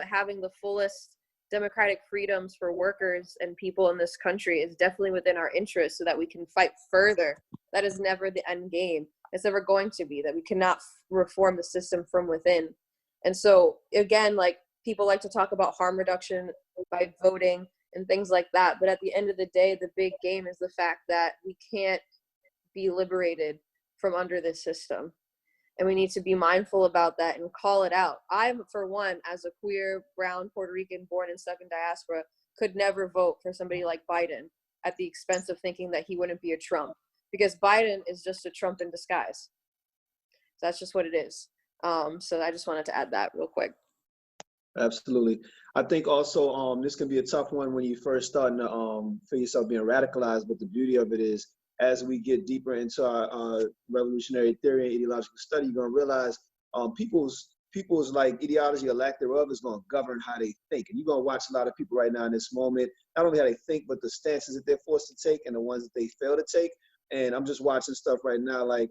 having the fullest democratic freedoms for workers and people in this country is definitely within our interest so that we can fight further, that is never the end game. It's never going to be, that we cannot reform the system from within. And so again, like people like to talk about harm reduction by voting and things like that. But at the end of the day, the big game is the fact that we can't be liberated from under this system. And we need to be mindful about that and call it out. I, for one, as a queer, brown, Puerto Rican, born and stuck in diaspora, could never vote for somebody like Biden at the expense of thinking that he wouldn't be a Trump. Because Biden is just a Trump in disguise. So that's just what it is. So I just wanted to add that real quick. Absolutely. I think also this can be a tough one when you first starting to feel yourself being radicalized, but the beauty of it is as we get deeper into our revolutionary theory and ideological study, you're gonna realize people's like ideology or lack thereof is gonna govern how they think. And you're gonna watch a lot of people right now in this moment, not only how they think, but the stances that they're forced to take and the ones that they fail to take. And I'm just watching stuff right now like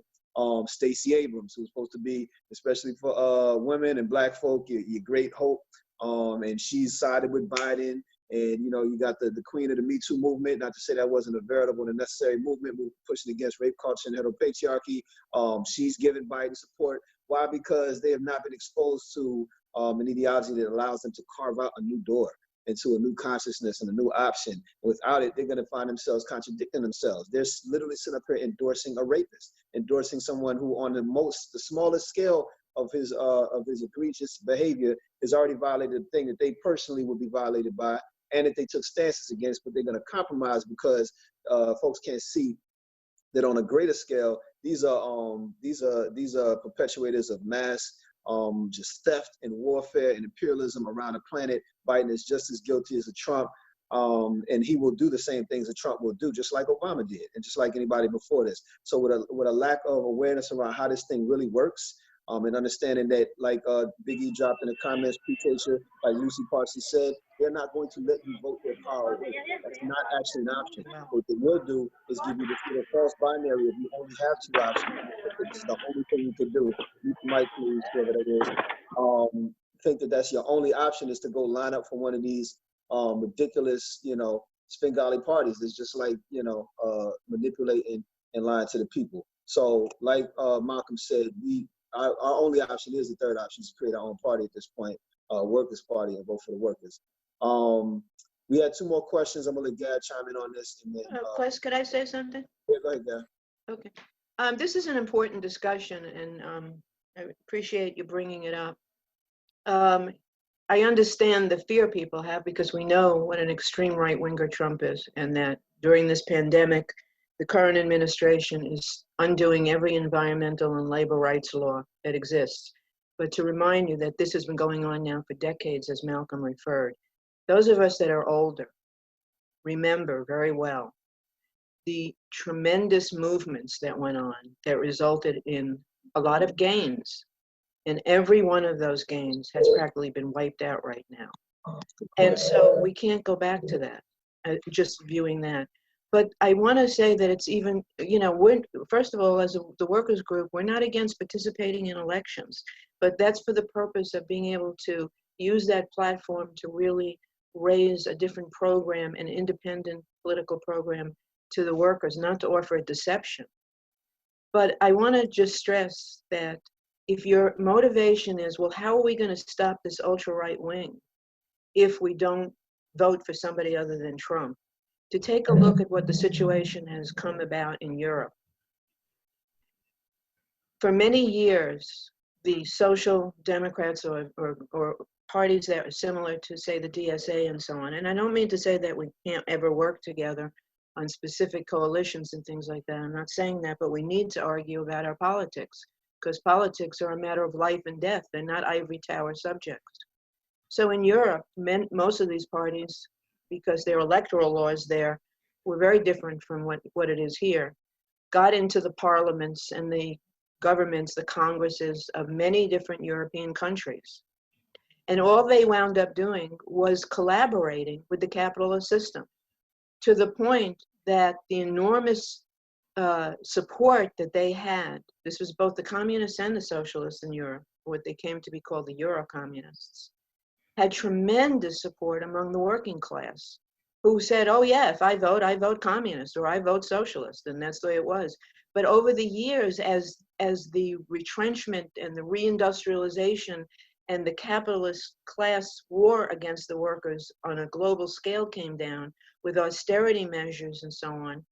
Stacey Abrams, who's supposed to be, especially for women and black folk, your great hope. And she's sided with Biden. And, you know, you got the queen of the Me Too movement, not to say that wasn't a veritable and necessary movement, pushing against rape culture and heteropatriarchy. She's given Biden support. Why? Because they have not been exposed to an ideology that allows them to carve out a new door into a new consciousness and a new option. Without it, they're going to find themselves contradicting themselves. They're literally sitting up here endorsing a rapist, endorsing someone who on the smallest scale of his egregious behavior has already violated the thing that they personally would be violated by, and that they took stances against, but they're going to compromise because folks can't see that on a greater scale, these are perpetuators of mass just theft and warfare and imperialism around the planet. Biden is just as guilty as a Trump, and he will do the same things that Trump will do, just like Obama did, and just like anybody before this. So with a lack of awareness around how this thing really works, and understanding that, like Big E dropped in the comments, P-Tasia, like Lucy Parsons said, they're not going to let you vote their power away. That's not actually an option. What they will do is give you this little false binary if you only have two options. This is the only thing you can do. You might please, whoever that is, think that that's your only option is to go line up for one of these ridiculous, you know, Svengali parties. It's just like, you know, manipulating and lying to the people. So like Malcolm said, our only option is the third option, is to create our own party at this point, workers' party, and vote for the workers. We had two more questions. I'm gonna let Gad chime in on this. And then, Quest, could I say something? Yeah, go ahead, Gad. Okay. This is an important discussion, and I appreciate you bringing it up. I understand the fear people have because we know what an extreme right-winger Trump is, and that during this pandemic, the current administration is undoing every environmental and labor rights law that exists. But to remind you that this has been going on now for decades, as Malcolm referred. Those of us that are older remember very well the tremendous movements that went on that resulted in a lot of gains. And every one of those gains has practically been wiped out right now. And so we can't go back to that, just viewing that. But I want to say that it's even, you know, first of all, as the workers group, we're not against participating in elections, but that's for the purpose of being able to use that platform to really raise a different program, an independent political program to the workers, not to offer a deception. But I want to just stress that if your motivation is, well, how are we going to stop this ultra right wing if we don't vote for somebody other than Trump? To take a look at what the situation has come about in Europe. For many years, the social democrats or parties that are similar to, say, the DSA and so on, and I don't mean to say that we can't ever work together on specific coalitions and things like that. I'm not saying that, but we need to argue about our politics, because politics are a matter of life and death. They're not ivory tower subjects. So in Europe, most of these parties, because their electoral laws there were very different from what it is here, got into the parliaments and the governments, the congresses of many different European countries. And all they wound up doing was collaborating with the capitalist system, to the point that the enormous support that they had, this was both the communists and the socialists in Europe, what they came to be called the Euro-communists, had tremendous support among the working class, who said, oh yeah, if I vote communist or I vote socialist, and that's the way it was. But over the years, as the retrenchment and the reindustrialization and the capitalist class war against the workers on a global scale came down with austerity measures and so on,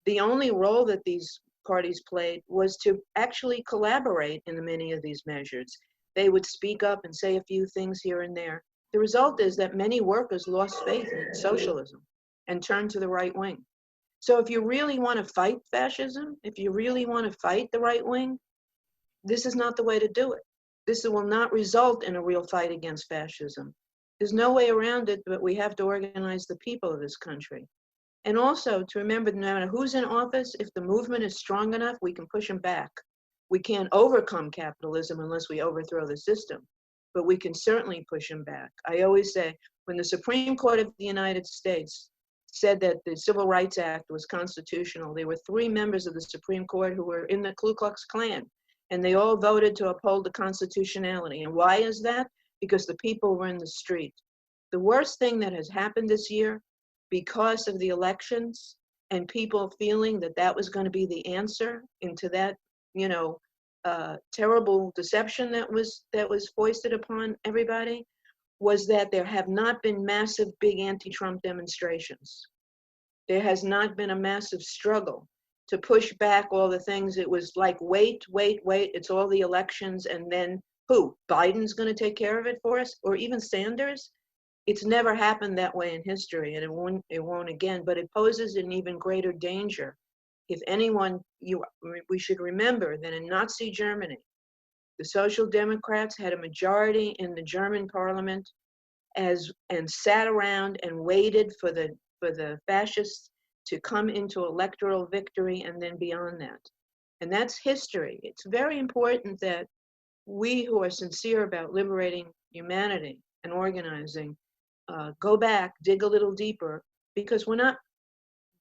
the only role that these parties played was to actually collaborate in many of these measures. They would speak up and say a few things here and there. The result is that many workers lost faith in socialism and turned to the right wing. So if you really want to fight fascism, if you really want to fight the right wing, this is not the way to do it. This will not result in a real fight against fascism. There's no way around it, but we have to organize the people of this country. And also to remember, no matter who's in office, if the movement is strong enough, we can push them back. We can't overcome capitalism unless we overthrow the system, but we can certainly push them back. I always say, when the Supreme Court of the United States said that the Civil Rights Act was constitutional, there were 3 members of the Supreme Court who were in the Ku Klux Klan, and they all voted to uphold the constitutionality. And why is that? Because the people were in the street. The worst thing that has happened this year, because of the elections and people feeling that that was going to be the answer into that, terrible deception that was foisted upon everybody, was that there have not been massive, big anti-Trump demonstrations. There has not been a massive struggle to push back all the things. It was like, wait, it's all the elections, and then who? Biden's going to take care of it for us? Or even Sanders? It's never happened that way in history, and it won't again, but it poses an even greater danger. If anyone, we should remember that in Nazi Germany, the Social Democrats had a majority in the German parliament and sat around and waited for the fascists to come into electoral victory and then beyond that. And that's history. It's very important that we who are sincere about liberating humanity and organizing go back, dig a little deeper, because we're not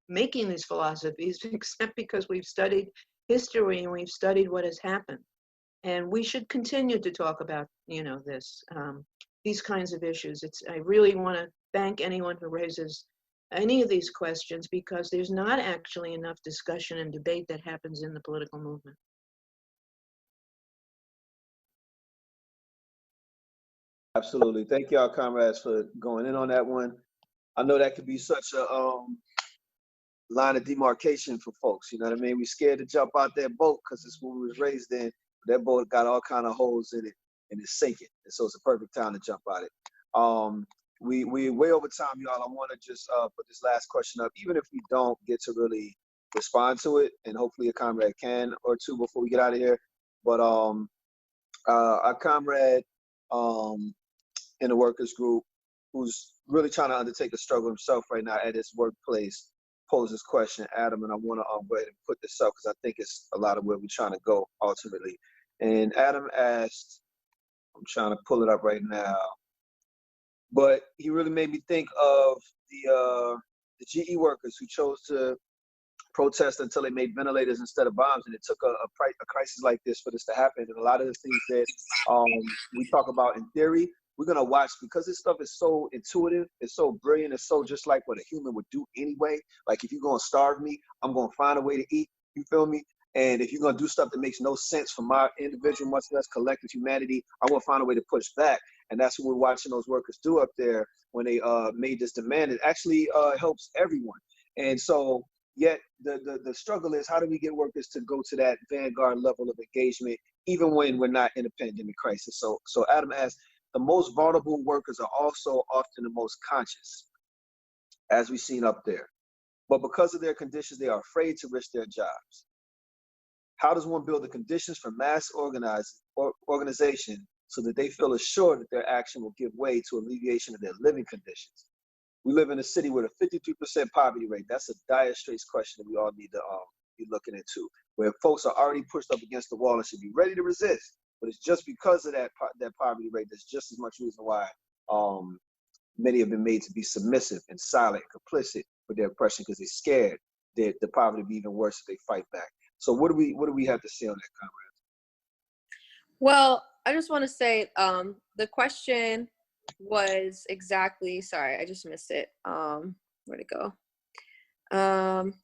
making these philosophies except because we've studied history and we've studied what has happened. And we should continue to talk about, these kinds of issues. I really want to thank anyone who raises any of these questions, because there's not actually enough discussion and debate that happens in the political movement. Absolutely. Thank y'all, comrades, for going in on that one. I know that could be such a line of demarcation for folks. You know what I mean? We scared to jump out that boat because it's what we was raised in. That boat got all kind of holes in it and it's sinking. And so it's a perfect time to jump out it. We way over time, y'all. I want to just put this last question up, even if we don't get to really respond to it, and hopefully a comrade can or two before we get out of here. But our comrade in the workers group, who's really trying to undertake a struggle himself right now at his workplace, posed this question, Adam, and I want to go ahead and put this up because I think it's a lot of where we're trying to go ultimately. And Adam asked, I'm trying to pull it up right now, but he really made me think of the GE workers who chose to protest until they made ventilators instead of bombs, and it took a crisis like this for this to happen. And a lot of the things that we talk about in theory, we're gonna watch, because this stuff is so intuitive, it's so brilliant, it's so just like what a human would do anyway. Like, if you're gonna starve me, I'm gonna find a way to eat, you feel me? And if you're gonna do stuff that makes no sense for my individual, much less collective humanity, I'm gonna find a way to push back. And that's what we're watching those workers do up there when they made this demand. It actually helps everyone. And so, Yet the struggle is, how do we get workers to go to that vanguard level of engagement, even when we're not in a pandemic crisis? So Adam asked, the most vulnerable workers are also often the most conscious, as we've seen up there. But because of their conditions, they are afraid to risk their jobs. How does one build the conditions for mass organization so that they feel assured that their action will give way to alleviation of their living conditions? We live in a city with a 53% poverty rate. That's a dire straits question that we all need to be looking into, where folks are already pushed up against the wall and should be ready to resist. But it's just because of that poverty rate, there's just as much reason why many have been made to be submissive and silent and complicit with their oppression, because they're scared that the poverty will be even worse if they fight back. So what do we have to say on that, comrades? Well, I just want to say the question was exactly, sorry, I just missed it. Where'd it go?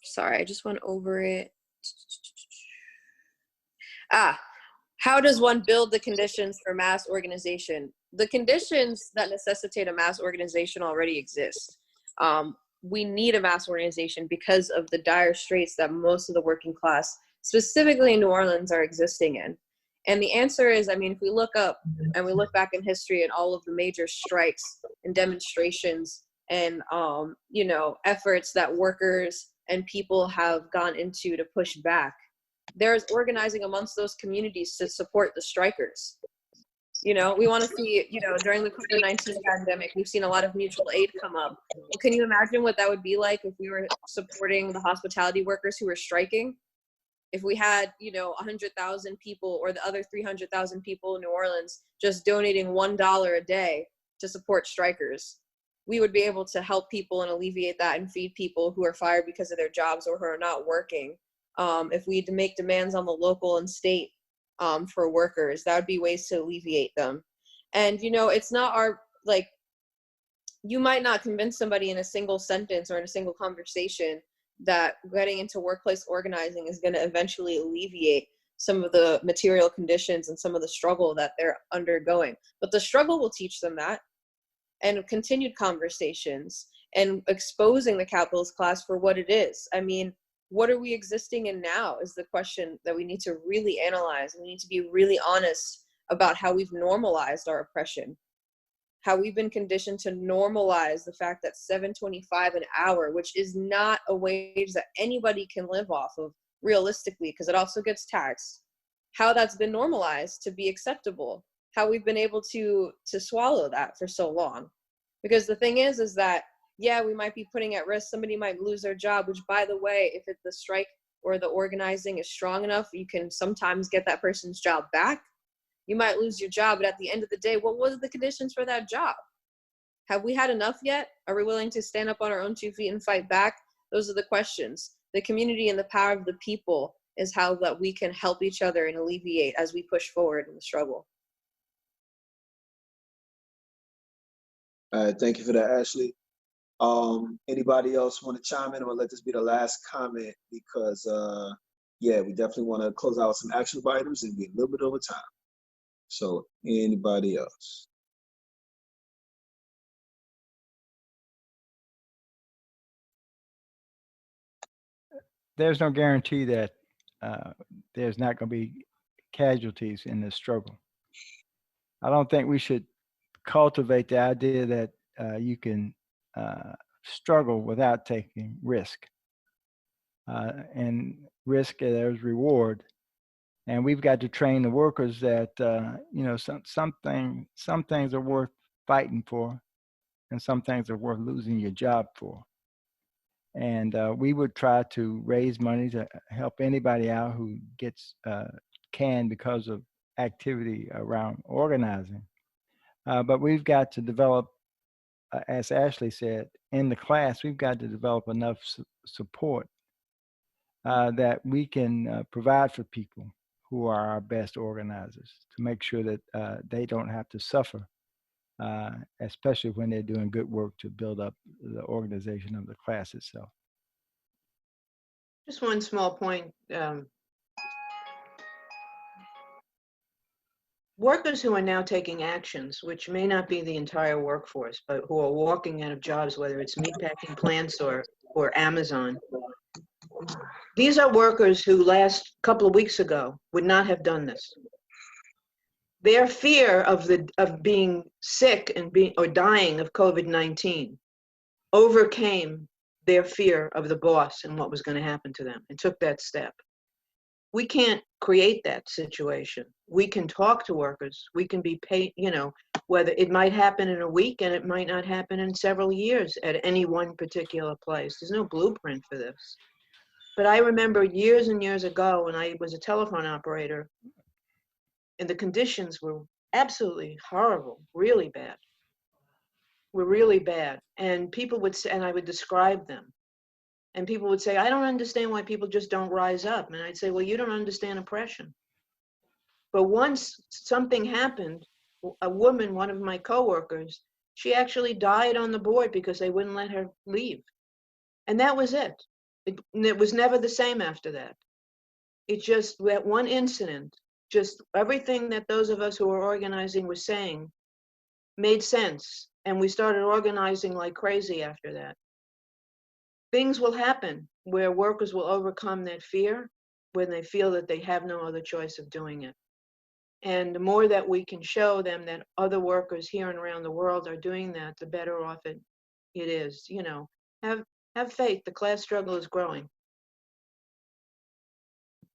Sorry, I just went over it. How does one build the conditions for mass organization? The conditions that necessitate a mass organization already exist. We need a mass organization because of the dire straits that most of the working class, specifically in New Orleans, are existing in. And the answer is, I mean, if we look up and we look back in history at all of the major strikes and demonstrations and, you know, efforts that workers and people have gone into to push back, there's organizing amongst those communities to support the strikers. You know, we want to see, you know, during the COVID-19 pandemic, we've seen a lot of mutual aid come up. Well, can you imagine what that would be like if we were supporting the hospitality workers who were striking? If we had, you know, 100,000 people or the other 300,000 people in New Orleans just donating $1 a day to support strikers, we would be able to help people and alleviate that and feed people who are fired because of their jobs or who are not working. If we make demands on the local and state for workers, that would be ways to alleviate them. And, you know, it's not our, like, you might not convince somebody in a single sentence or in a single conversation that getting into workplace organizing is going to eventually alleviate some of the material conditions and some of the struggle that they're undergoing. But the struggle will teach them that, and continued conversations and exposing the capitalist class for what it is. I mean, what are we existing in now is the question that we need to really analyze. We need to be really honest about how we've normalized our oppression, how we've been conditioned to normalize the fact that $7.25 an hour, which is not a wage that anybody can live off of realistically, because it also gets taxed, how that's been normalized to be acceptable, how we've been able to swallow that for so long. Because the thing is that, yeah, we might be putting at risk, somebody might lose their job, which, by the way, if the strike or the organizing is strong enough, you can sometimes get that person's job back. You might lose your job, but at the end of the day, what was the conditions for that job? Have we had enough yet? Are we willing to stand up on our own 2 feet and fight back? Those are the questions. The community and the power of the people is how that we can help each other and alleviate as we push forward in the struggle. All right, thank you for that, Ashley. Anybody else want to chime in? I'm gonna let this be the last comment because, yeah, we definitely want to close out some actionable items and get a little bit over time. So anybody else? There's no guarantee that there's not going to be casualties in this struggle. I don't think we should cultivate the idea that you can struggle without taking risk. And risk, there's reward. And we've got to train the workers that, you know, some things are worth fighting for, and some things are worth losing your job for. And we would try to raise money to help anybody out who gets canned because of activity around organizing. But we've got to develop, as Ashley said, in the class, we've got to develop enough support that we can provide for people who are our best organizers, to make sure that they don't have to suffer, especially when they're doing good work to build up the organization of the class itself. Just one small point. Workers who are now taking actions, which may not be the entire workforce, but who are walking out of jobs, whether it's meatpacking plants or Amazon, These are workers who last couple of weeks ago would not have done this. Their fear of being sick and or dying of COVID-19 overcame their fear of the boss and what was going to happen to them and took that step. We can't create that situation. We can talk to workers. We can be paid, you know, whether it might happen in a week and it might not happen in several years at any one particular place. There's no blueprint for this. But I remember years and years ago when I was a telephone operator, and the conditions were absolutely horrible, really bad. Were really bad. And people would say, and I would describe them. And people would say, I don't understand why people just don't rise up. And I'd say, well, you don't understand oppression. But once something happened, a woman, one of my coworkers, she actually died on the board because they wouldn't let her leave. And that was it. It was never the same after that. It just, that one incident, just everything that those of us who were organizing were saying made sense. And we started organizing like crazy after that. Things will happen where workers will overcome that fear when they feel that they have no other choice of doing it. And the more that we can show them that other workers here and around the world are doing that, the better off it is. You know, have faith. The class struggle is growing.